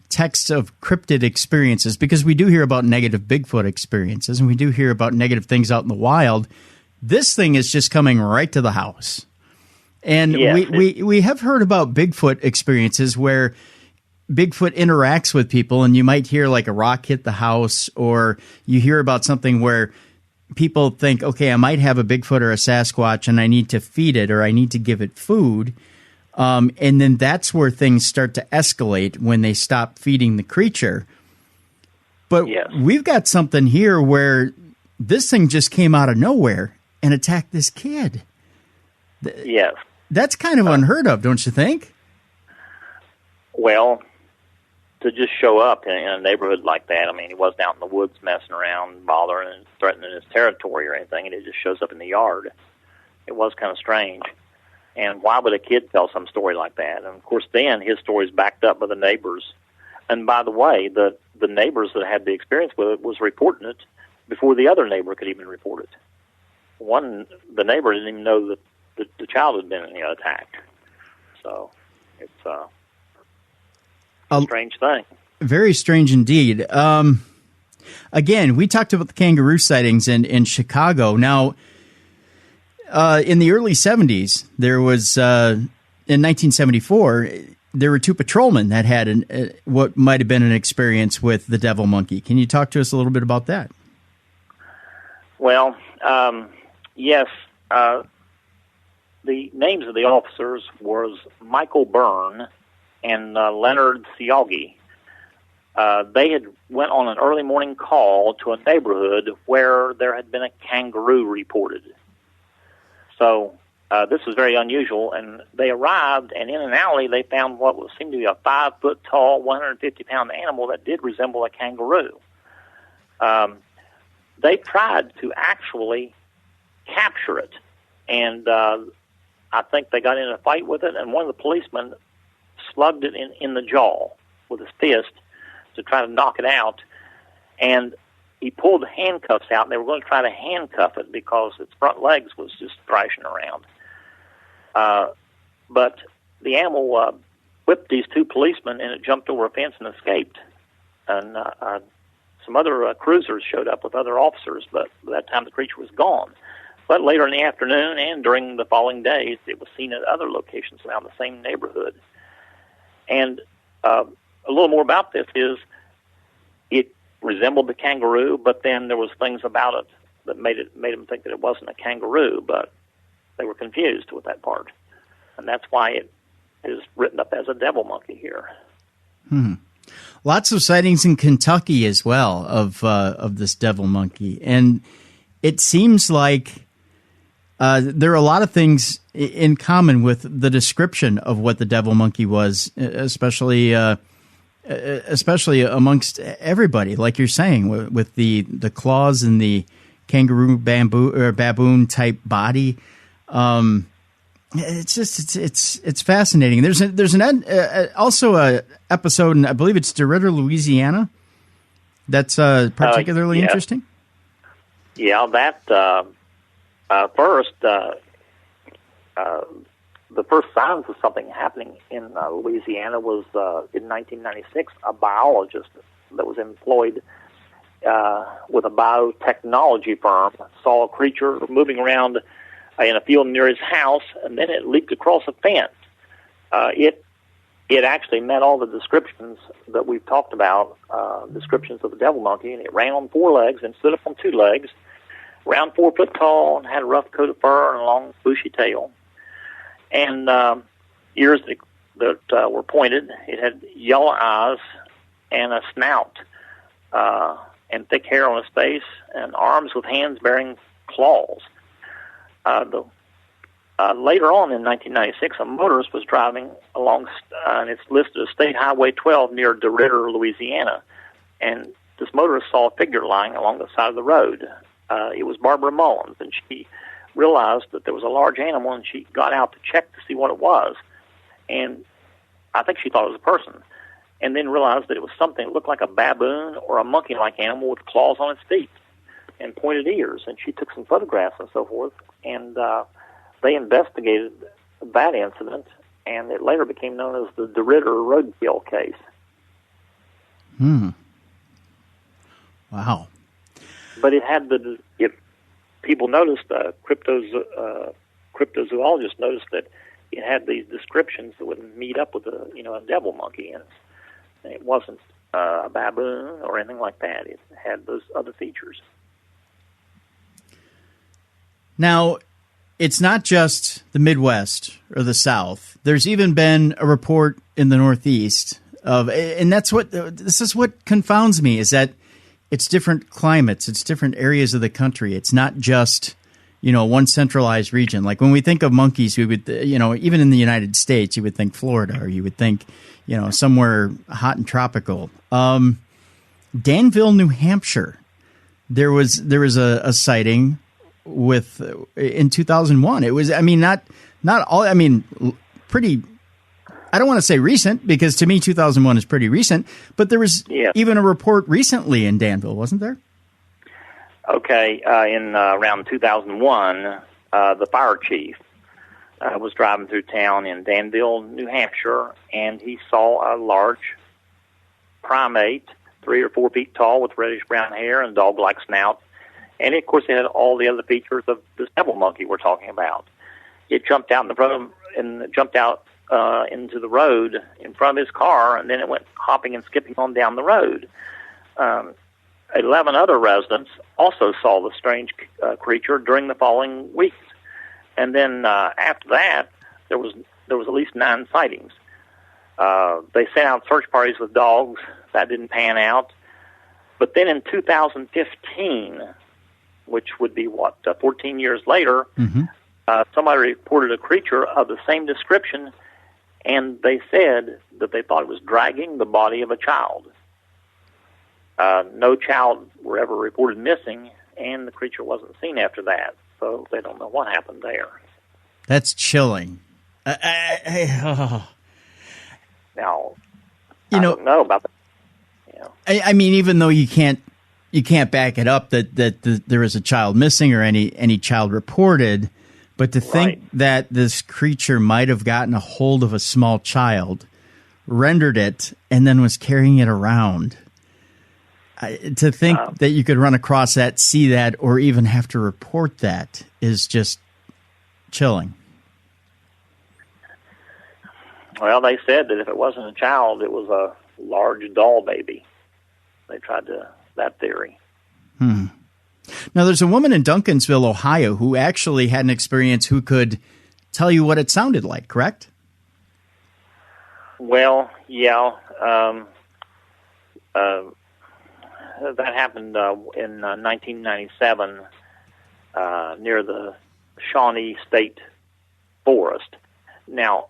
text of cryptid experiences, because we do hear about negative Bigfoot experiences, and we do hear about negative things out in the wild. This thing is just coming right to the house. And yes, we have heard about Bigfoot experiences where Bigfoot interacts with people, and you might hear like a rock hit the house, or you hear about something where people think, okay, I might have a Bigfoot or a Sasquatch and I need to feed it, or I need to give it food. And then that's where things start to escalate, when they stop feeding the creature. But yes, we've got something here where this thing just came out of nowhere and attacked this kid. Yes. That's kind of unheard of, don't you think? Well, to just show up in a neighborhood like that, I mean, he wasn't out in the woods messing around, bothering and threatening his territory or anything, and it just shows up in the yard. It was kind of strange. And why would a kid tell some story like that? And, of course, then his story's backed up by the neighbors. And, by the way, the neighbors that had the experience with it was reporting it before the other neighbor could even report it. The neighbor didn't even know that the child had been attacked. So it's a strange thing. Very strange indeed. Again, we talked about the kangaroo sightings in Chicago. Now, in the early 70s, there was, in 1974, there were 2 patrolmen that had what might have been an experience with the devil monkey. Can you talk to us a little bit about that? Well, yes. The names of the officers was Michael Byrne and Leonard Siagi. They had went on an early morning call to a neighborhood where there had been a kangaroo reported. So this was very unusual, and they arrived, and in an alley they found what seemed to be a 5-foot-tall, 150-pound animal that did resemble a kangaroo. They tried to actually capture it, and I think they got in a fight with it, and one of the policemen slugged it in the jaw with his fist to try to knock it out, and he pulled the handcuffs out, and they were going to try to handcuff it because its front legs was just thrashing around. But the animal whipped these 2 policemen, and it jumped over a fence and escaped. And some other cruisers showed up with other officers, but by that time the creature was gone. But later in the afternoon and during the following days, it was seen at other locations around the same neighborhood. And a little more about this is it resembled the kangaroo, but then there was things about it that made them think that it wasn't a kangaroo, but they were confused with that part, and that's why it is written up as a devil monkey here. Lots of sightings in Kentucky as well of this devil monkey, and it seems like there are a lot of things in common with the description of what the devil monkey was, especially amongst everybody, like you're saying, with the claws and the kangaroo baboon type body. It's fascinating. There's also a episode in, I believe it's DeRidder, Louisiana, that's particularly interesting. Yeah, that first the first signs of something happening in Louisiana was in 1996. A biologist that was employed with a biotechnology firm saw a creature moving around in a field near his house, and then it leaped across a fence. It actually met all the descriptions that we've talked about, descriptions of the devil monkey, and it ran on 4 legs and stood up on 2 legs, around 4 foot tall, and had a rough coat of fur and a long bushy tail. And ears that were pointed. It had yellow eyes and a snout, and thick hair on its face, and arms with hands bearing claws. Later on in 1996, a motorist was driving along, and it's listed as State Highway 12 near DeRidder, Louisiana. And this motorist saw a figure lying along the side of the road. It was Barbara Mullins, and she realized that there was a large animal, and she got out to check to see what it was. And I think she thought it was a person, and then realized that it was something that looked like a baboon or a monkey-like animal with claws on its feet and pointed ears. And she took some photographs and so forth, and they investigated that incident, and it later became known as the DeRidder roadkill case. Wow. But it had people noticed, cryptozoologists noticed that it had these descriptions that would meet up with a devil monkey, and it wasn't a baboon or anything like that. It had those other features. Now, it's not just the Midwest or the South. There's even been a report in the Northeast and this is what confounds me, is that it's different climates, it's different areas of the country. It's not just, one centralized region. Like when we think of monkeys, we would, even in the United States, you would think Florida, or you would think, somewhere hot and tropical. Danville, New Hampshire, there was a sighting in 2001. It was, pretty, I don't want to say recent, because to me 2001 is pretty recent, but there was even a report recently in Danville, wasn't there? Okay, in around 2001, the fire chief was driving through town in Danville, New Hampshire, and he saw a large primate, 3 or 4 feet tall, with reddish-brown hair and dog-like snout. And, of course, it had all the other features of this devil monkey we're talking about. It jumped out into the road in front of his car, and then it went hopping and skipping on down the road. 11 other residents also saw the strange creature during the following weeks. And then after that, there was at least 9 sightings. They sent out search parties with dogs. That didn't pan out. But then in 2015, which would be 14 years later, somebody reported a creature of the same description, and they said that they thought it was dragging the body of a child. No child were ever reported missing, and the creature wasn't seen after that, so they don't know what happened there. That's chilling. Now, I don't know about that. Even though you can't back it up that there is a child missing or any child reported, but to think that this creature might have gotten a hold of a small child, rendered it, and then was carrying it around. To think that you could run across that, see that, or even have to report that is just chilling. Well, they said that if it wasn't a child, it was a large doll baby. They tried that theory. Now, there's a woman in Duncansville, Ohio, who actually had an experience who could tell you what it sounded like, correct? Well, yeah. That happened in 1997 near the Shawnee State Forest. Now,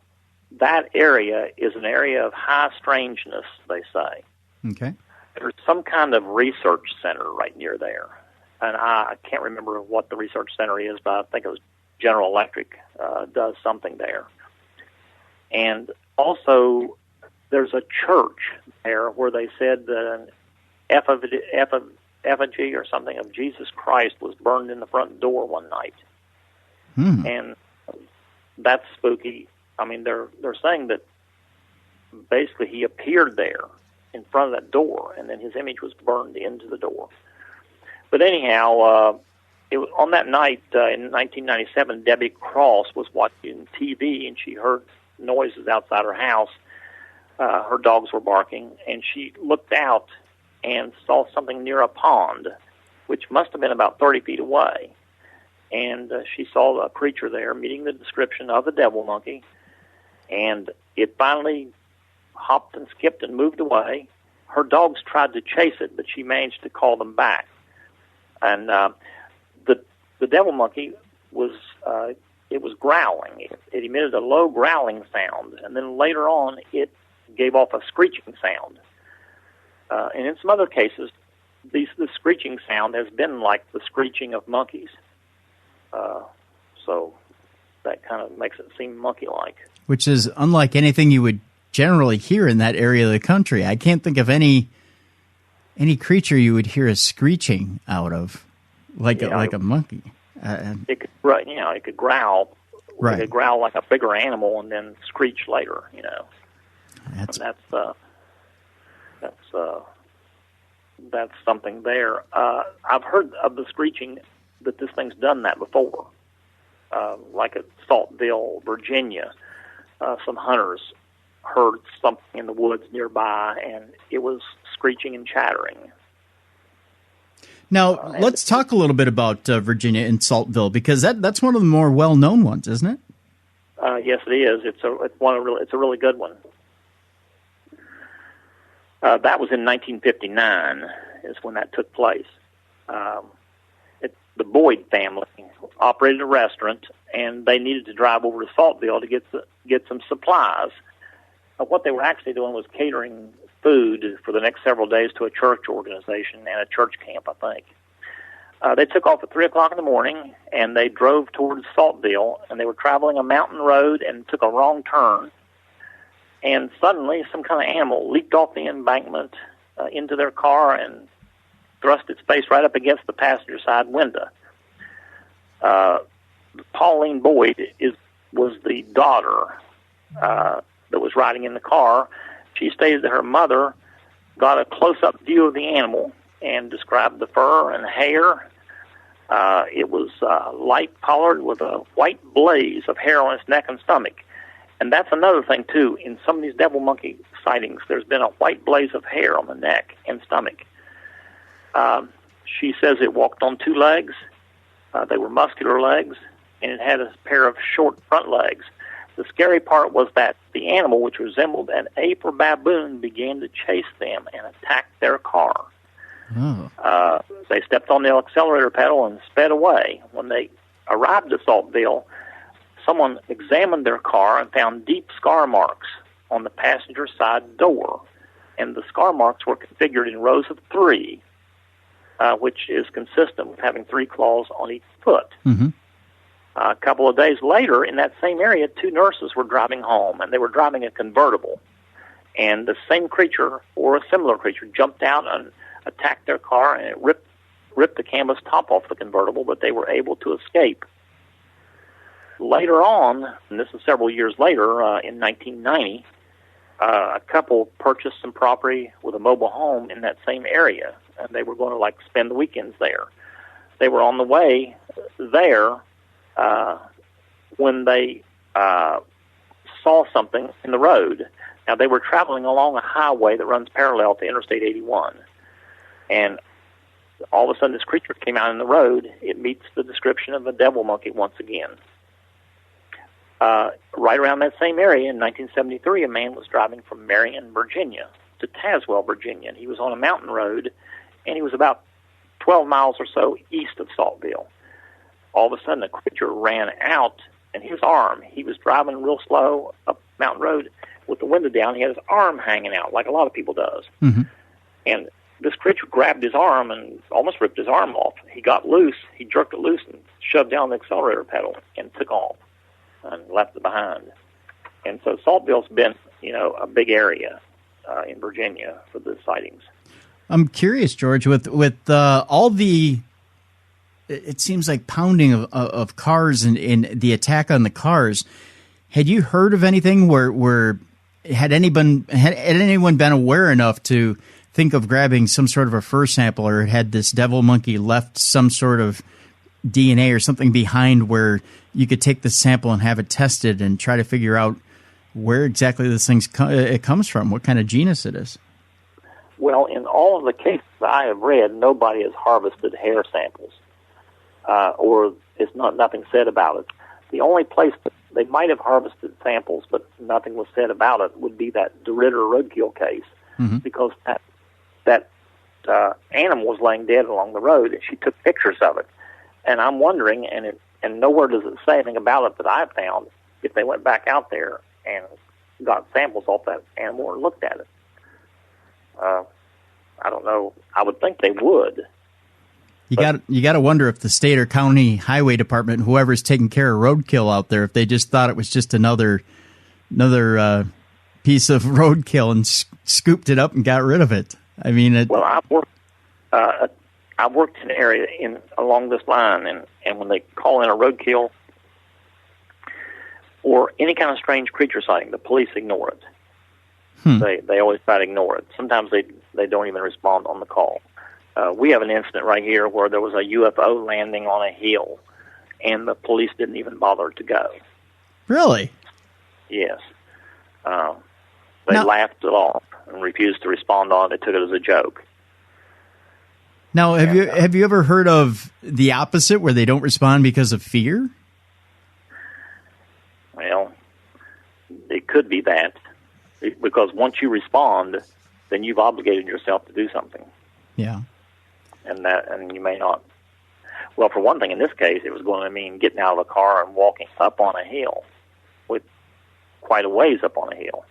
that area is an area of high strangeness, they say. Okay. There's some kind of research center right near there. And I can't remember what the research center is, but I think it was General Electric does something there. And also, there's a church there where they said that an effigy or something of Jesus Christ was burned in the front door one night. And that's spooky. I mean, they're saying that basically he appeared there in front of that door, and then his image was burned into the door. But anyhow, on that night in 1997, Debbie Cross was watching TV, and she heard noises outside her house. Her dogs were barking, and she looked out and saw something near a pond, which must have been about 30 feet away. And she saw a creature there meeting the description of the devil monkey, and it finally hopped and skipped and moved away. Her dogs tried to chase it, but she managed to call them back. And the devil monkey was growling. It emitted a low growling sound, and then later on it gave off a screeching sound. And in some other cases, the screeching sound has been like the screeching of monkeys. So that kind of makes it seem monkey-like. Which is unlike anything you would generally hear in that area of the country. I can't think of any creature you would hear a screeching out of, like a monkey. It could, it could growl. Right. It could growl like a bigger animal and then screech later. That's something there. I've heard of the screeching that this thing's done that before, like at Saltville, Virginia. Some hunters heard something in the woods nearby, and it was screeching and chattering. Now, let's talk a little bit about Virginia and Saltville, because that's one of the more well-known ones, isn't it? Yes, it is. It's a really good one. That was in 1959 is when that took place. The Boyd family operated a restaurant, and they needed to drive over to Saltville to get some supplies. What they were actually doing was catering food for the next several days to a church organization and a church camp, I think. They took off at 3 o'clock in the morning, and they drove towards Saltville, and they were traveling a mountain road and took a wrong turn. And suddenly, some kind of animal leaped off the embankment into their car and thrust its face right up against the passenger side window. Pauline Boyd was the daughter that was riding in the car. She stated that her mother got a close-up view of the animal and described the fur and hair. It was light-colored with a white blaze of hair on its neck and stomach. And that's another thing, too. In some of these devil monkey sightings, there's been a white blaze of hair on the neck and stomach. She says it walked on two legs. They were muscular legs, and it had a pair of short front legs. The scary part was that the animal, which resembled an ape or baboon, began to chase them and attack their car. Oh. They stepped on the accelerator pedal and sped away. When they arrived at Saltville, someone examined their car and found deep scar marks on the passenger side door. And the scar marks were configured in rows of three, which is consistent with having three claws on each foot. Mm-hmm. A couple of days later, in that same area, two nurses were driving home, and they were driving a convertible. And the same creature, or a similar creature, jumped out and attacked their car, and it ripped the canvas top off the convertible, but they were able to escape. Later on, and this is several years later, in 1990, a couple purchased some property with a mobile home in that same area, and they were going to spend the weekends there. They were on the way there when they saw something in the road. Now, they were traveling along a highway that runs parallel to Interstate 81, and all of a sudden this creature came out in the road. It meets the description of a devil monkey once again. Right around that same area in 1973, a man was driving from Marion, Virginia to Tazewell, Virginia. And he was on a mountain road, and he was about 12 miles or so east of Saltville. All of a sudden, a creature ran out, and his arm, he was driving real slow up mountain road with the window down. He had his arm hanging out, like a lot of people does. Mm-hmm. And this creature grabbed his arm and almost ripped his arm off. He got loose. He jerked it loose and shoved down the accelerator pedal and took off and left it behind. And so Saltville's been, a big area in Virginia for the sightings. I'm curious, George, with all the, it seems like pounding of cars and the attack on the cars. Had you heard of anything where had anyone been aware enough to think of grabbing some sort of a fur sample, or had this devil monkey left some sort of DNA or something behind where you could take the sample and have it tested and try to figure out where exactly this thing it comes from, what kind of genus it is? Well, in all of the cases I have read, nobody has harvested hair samples, or it's nothing said about it. The only place that they might have harvested samples, but nothing was said about it, would be that DeRitter roadkill case, mm-hmm. because that animal was laying dead along the road, and she took pictures of it. And I'm wondering, and nowhere does it say anything about it that I've found, if they went back out there and got samples off that animal and looked at it. I don't know. I would think they would. You got to wonder if the state or county highway department, whoever's taking care of roadkill out there, if they just thought it was just another piece of roadkill and scooped it up and got rid of it. I mean, well, I've worked in an area along this line, and when they call in a roadkill or any kind of strange creature sighting, the police ignore it. They always try to ignore it. Sometimes they don't even respond on the call. We have an incident right here where there was a UFO landing on a hill, and the police didn't even bother to go. Really? Yes. They laughed it off and refused to respond on it. They took it as a joke. Now, have you ever heard of the opposite, where they don't respond because of fear? Well, it could be that, because once you respond, then you've obligated yourself to do something. Yeah. And you may not. Well, for one thing, in this case, it was going to mean getting out of the car and walking up on a hill, with quite a ways up on a hill.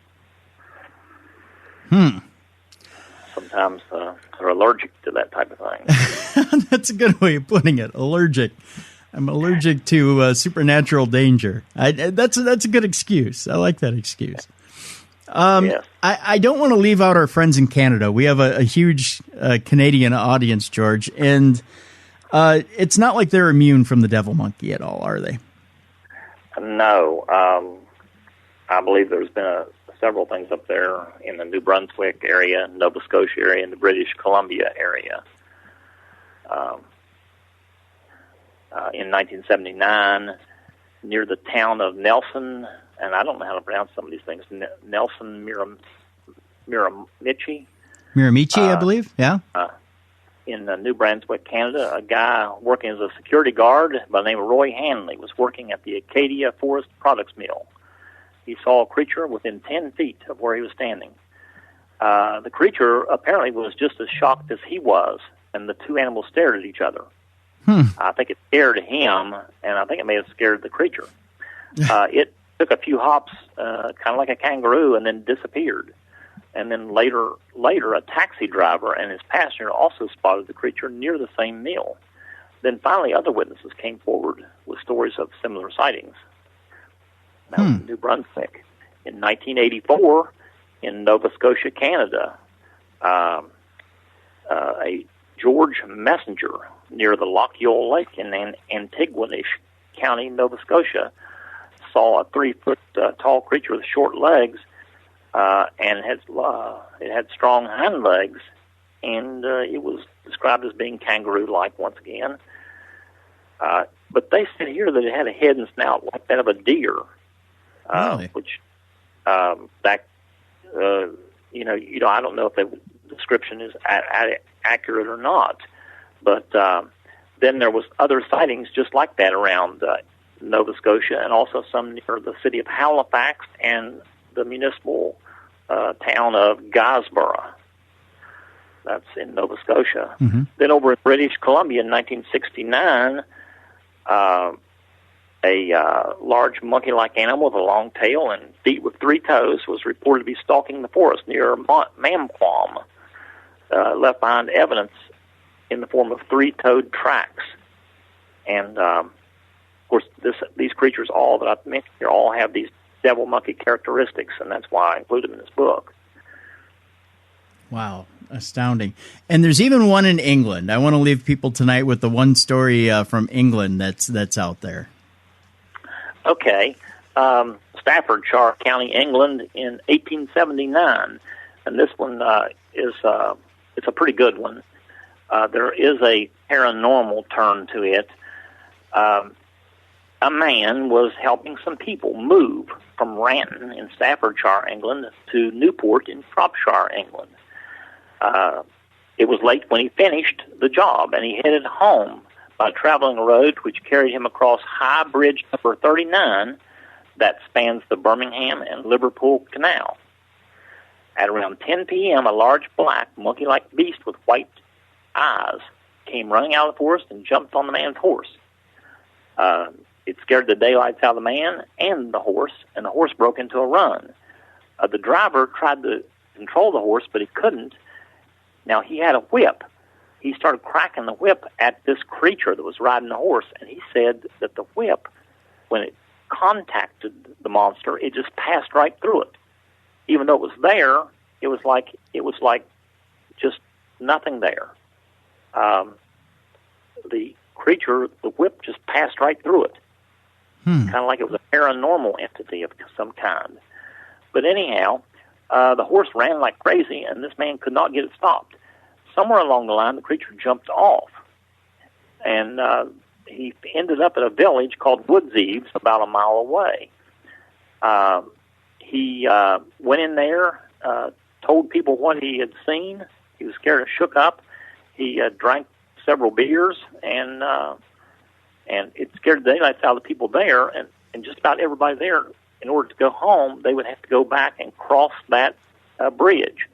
Sometimes they're allergic to that type of thing. That's a good way of putting it. Allergic. I'm allergic to supernatural danger. That's a good excuse. I like that excuse. Yes. I don't want to leave out our friends in Canada. We have a huge Canadian audience, George, and it's not like they're immune from the devil monkey at all, are they? No. I believe there's been several things up there in the New Brunswick area, Nova Scotia area, and the British Columbia area. In 1979, near the town of Nelson, and I don't know how to pronounce some of these things, Nelson Miramichi. Miramichi, I believe, yeah. In New Brunswick, Canada, a guy working as a security guard by the name of Roy Hanley was working at the Acadia Forest Products Mill. He saw a creature within 10 feet of where he was standing. The creature apparently was just as shocked as he was, and the two animals stared at each other. I think it scared him, and I think it may have scared the creature. It took a few hops, kind of like a kangaroo, and then disappeared. And then later, a taxi driver and his passenger also spotted the creature near the same mill. Then finally, other witnesses came forward with stories of similar sightings. That was in New Brunswick. In 1984, in Nova Scotia, Canada, a George Messenger near the Loch Yole Lake in Antigonish County, Nova Scotia, saw a 3-foot tall creature with short legs, and it had strong hind legs, and it was described as being kangaroo-like once again. But they said here that it had a head and snout like that of a deer, really? Which I don't know if the description is accurate or not. But then there was other sightings just like that around Nova Scotia, and also some near the city of Halifax and the municipal town of Guysborough. That's in Nova Scotia. Mm-hmm. Then over in British Columbia in 1969, a large monkey-like animal with a long tail and feet with 3 toes was reported to be stalking the forest near Mamquam, left behind evidence in the form of 3-toed tracks. And, of course, these creatures, all that I've mentioned here, all have these devil monkey characteristics, and that's why I include them in this book. Wow, astounding. And there's even one in England. I want to leave people tonight with the one story from England that's out there. Okay. Staffordshire County, England in 1879. And this one it's a pretty good one. There is a paranormal turn to it. A man was helping some people move from Ranton in Staffordshire, England, to Newport in Shropshire, England. It was late when he finished the job, and he headed home by traveling a road which carried him across High Bridge number 39 that spans the Birmingham and Liverpool Canal. At around 10 p.m., a large black monkey-like beast with white eyes came running out of the forest and jumped on the man's horse. It scared the daylights out of the man and the horse broke into a run. The driver tried to control the horse, but he couldn't. Now, he had a whip. He started cracking the whip at this creature that was riding the horse, and he said that the whip, when it contacted the monster, it just passed right through it. Even though it was there, it was like just nothing there. The creature, the whip, just passed right through it. Kind of like it was a paranormal entity of some kind. But anyhow, the horse ran like crazy, and this man could not get it stopped. Somewhere along the line, the creature jumped off, and he ended up at a village called Woodseaves, about a mile away. He went in there, told people what he had seen. He was scared and shook up. He drank several beers, and it scared the daylights out of the people there, and just about everybody there. In order to go home, they would have to go back and cross that bridge,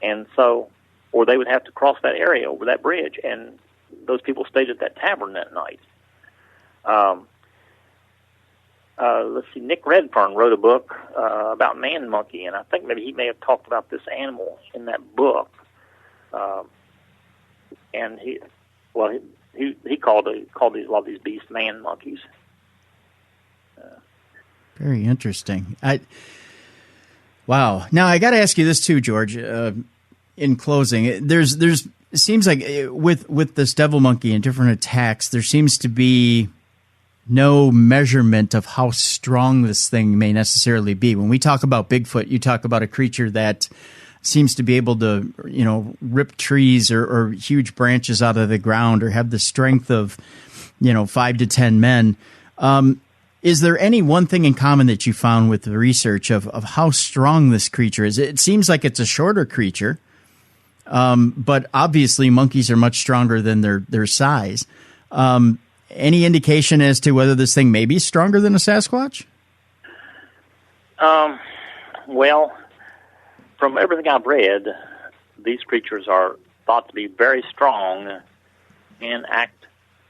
and so, or they would have to cross that area over that bridge, and those people stayed at that tavern that night. Let's see, Nick Redfern wrote a book about man monkey, and I think maybe he may have talked about this animal in that book. And he called a lot of these beasts man monkeys. Very interesting. Wow. Now I got to ask you this too, George. In closing, there's it seems like with this devil monkey and different attacks, there seems to be no measurement of how strong this thing may necessarily be. When we talk about Bigfoot, you talk about a creature that seems to be able to, rip trees or huge branches out of the ground or have the strength of, 5 to 10 men. Is there any one thing in common that you found with the research of how strong this creature is? It seems like it's a shorter creature, but obviously monkeys are much stronger than their size. Any indication as to whether this thing may be stronger than a Sasquatch? Well, from everything I've read, these creatures are thought to be very strong and act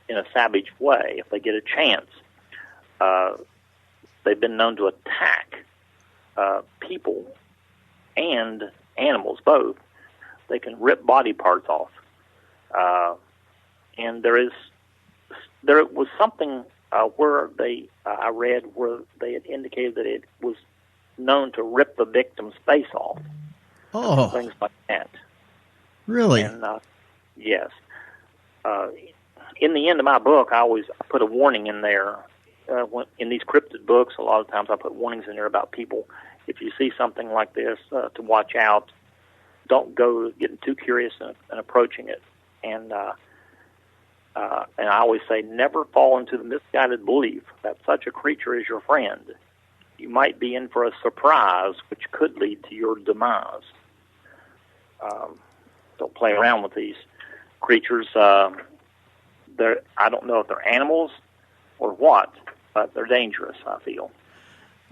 in a savage way if they get a chance. They've been known to attack people and animals both. They can rip body parts off. And there was something where I read where they had indicated that it was known to rip the victim's face off. Oh, things like that. Really? And yes. In the end of my book, I always put a warning in there. In these cryptid books, a lot of times I put warnings in there about people. If you see something like this, to watch out. Don't go getting too curious and approaching it. And I always say, never fall into the misguided belief that such a creature is your friend. You might be in for a surprise, which could lead to your demise. Don't play around with these. creatures. I don't know if they're animals or what, but they're dangerous, I feel.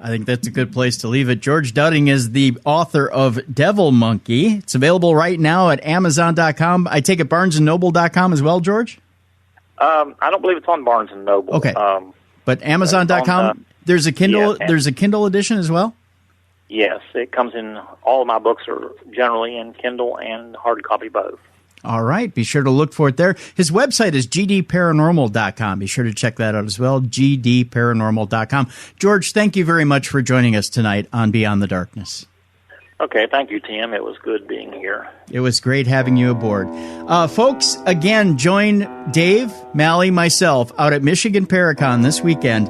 I think that's a good place to leave it. George Dudding is the author of Devil Monkey. It's available right now at Amazon.com. I take it BarnesandNoble.com as well, George? I don't believe it's on Barnes & Noble. Okay. But Amazon.com, there's a Kindle. Yeah, there's a Kindle edition as well? Yes, it comes in. All of my books are generally in Kindle and hard copy both. All right. Be sure to look for it there. His website is gdparanormal.com. Be sure to check that out as well, gdparanormal.com. George, thank you very much for joining us tonight on Beyond the Darkness. Okay. Thank you, Tim. It was good being here. It was great having you aboard. Folks, again, join Dave, Mally, myself out at Michigan Paracon this weekend.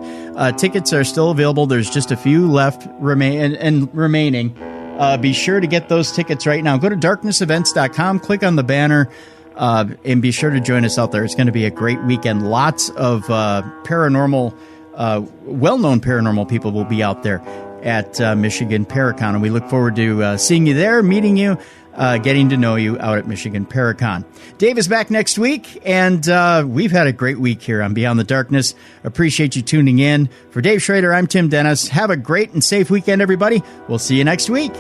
Tickets are still available. There's just a few left remaining. Be sure to get those tickets right now. Go to darknessevents.com, click on the banner, and be sure to join us out there. It's going to be a great weekend. Lots of paranormal, well-known paranormal people will be out there at Michigan Paracon, and we look forward to seeing you there, meeting you, getting to know you out at Michigan Paracon. Dave is back next week, and we've had a great week here on Beyond the Darkness. Appreciate you tuning in. For Dave Schrader, I'm Tim Dennis. Have a great and safe weekend, everybody. We'll see you next week.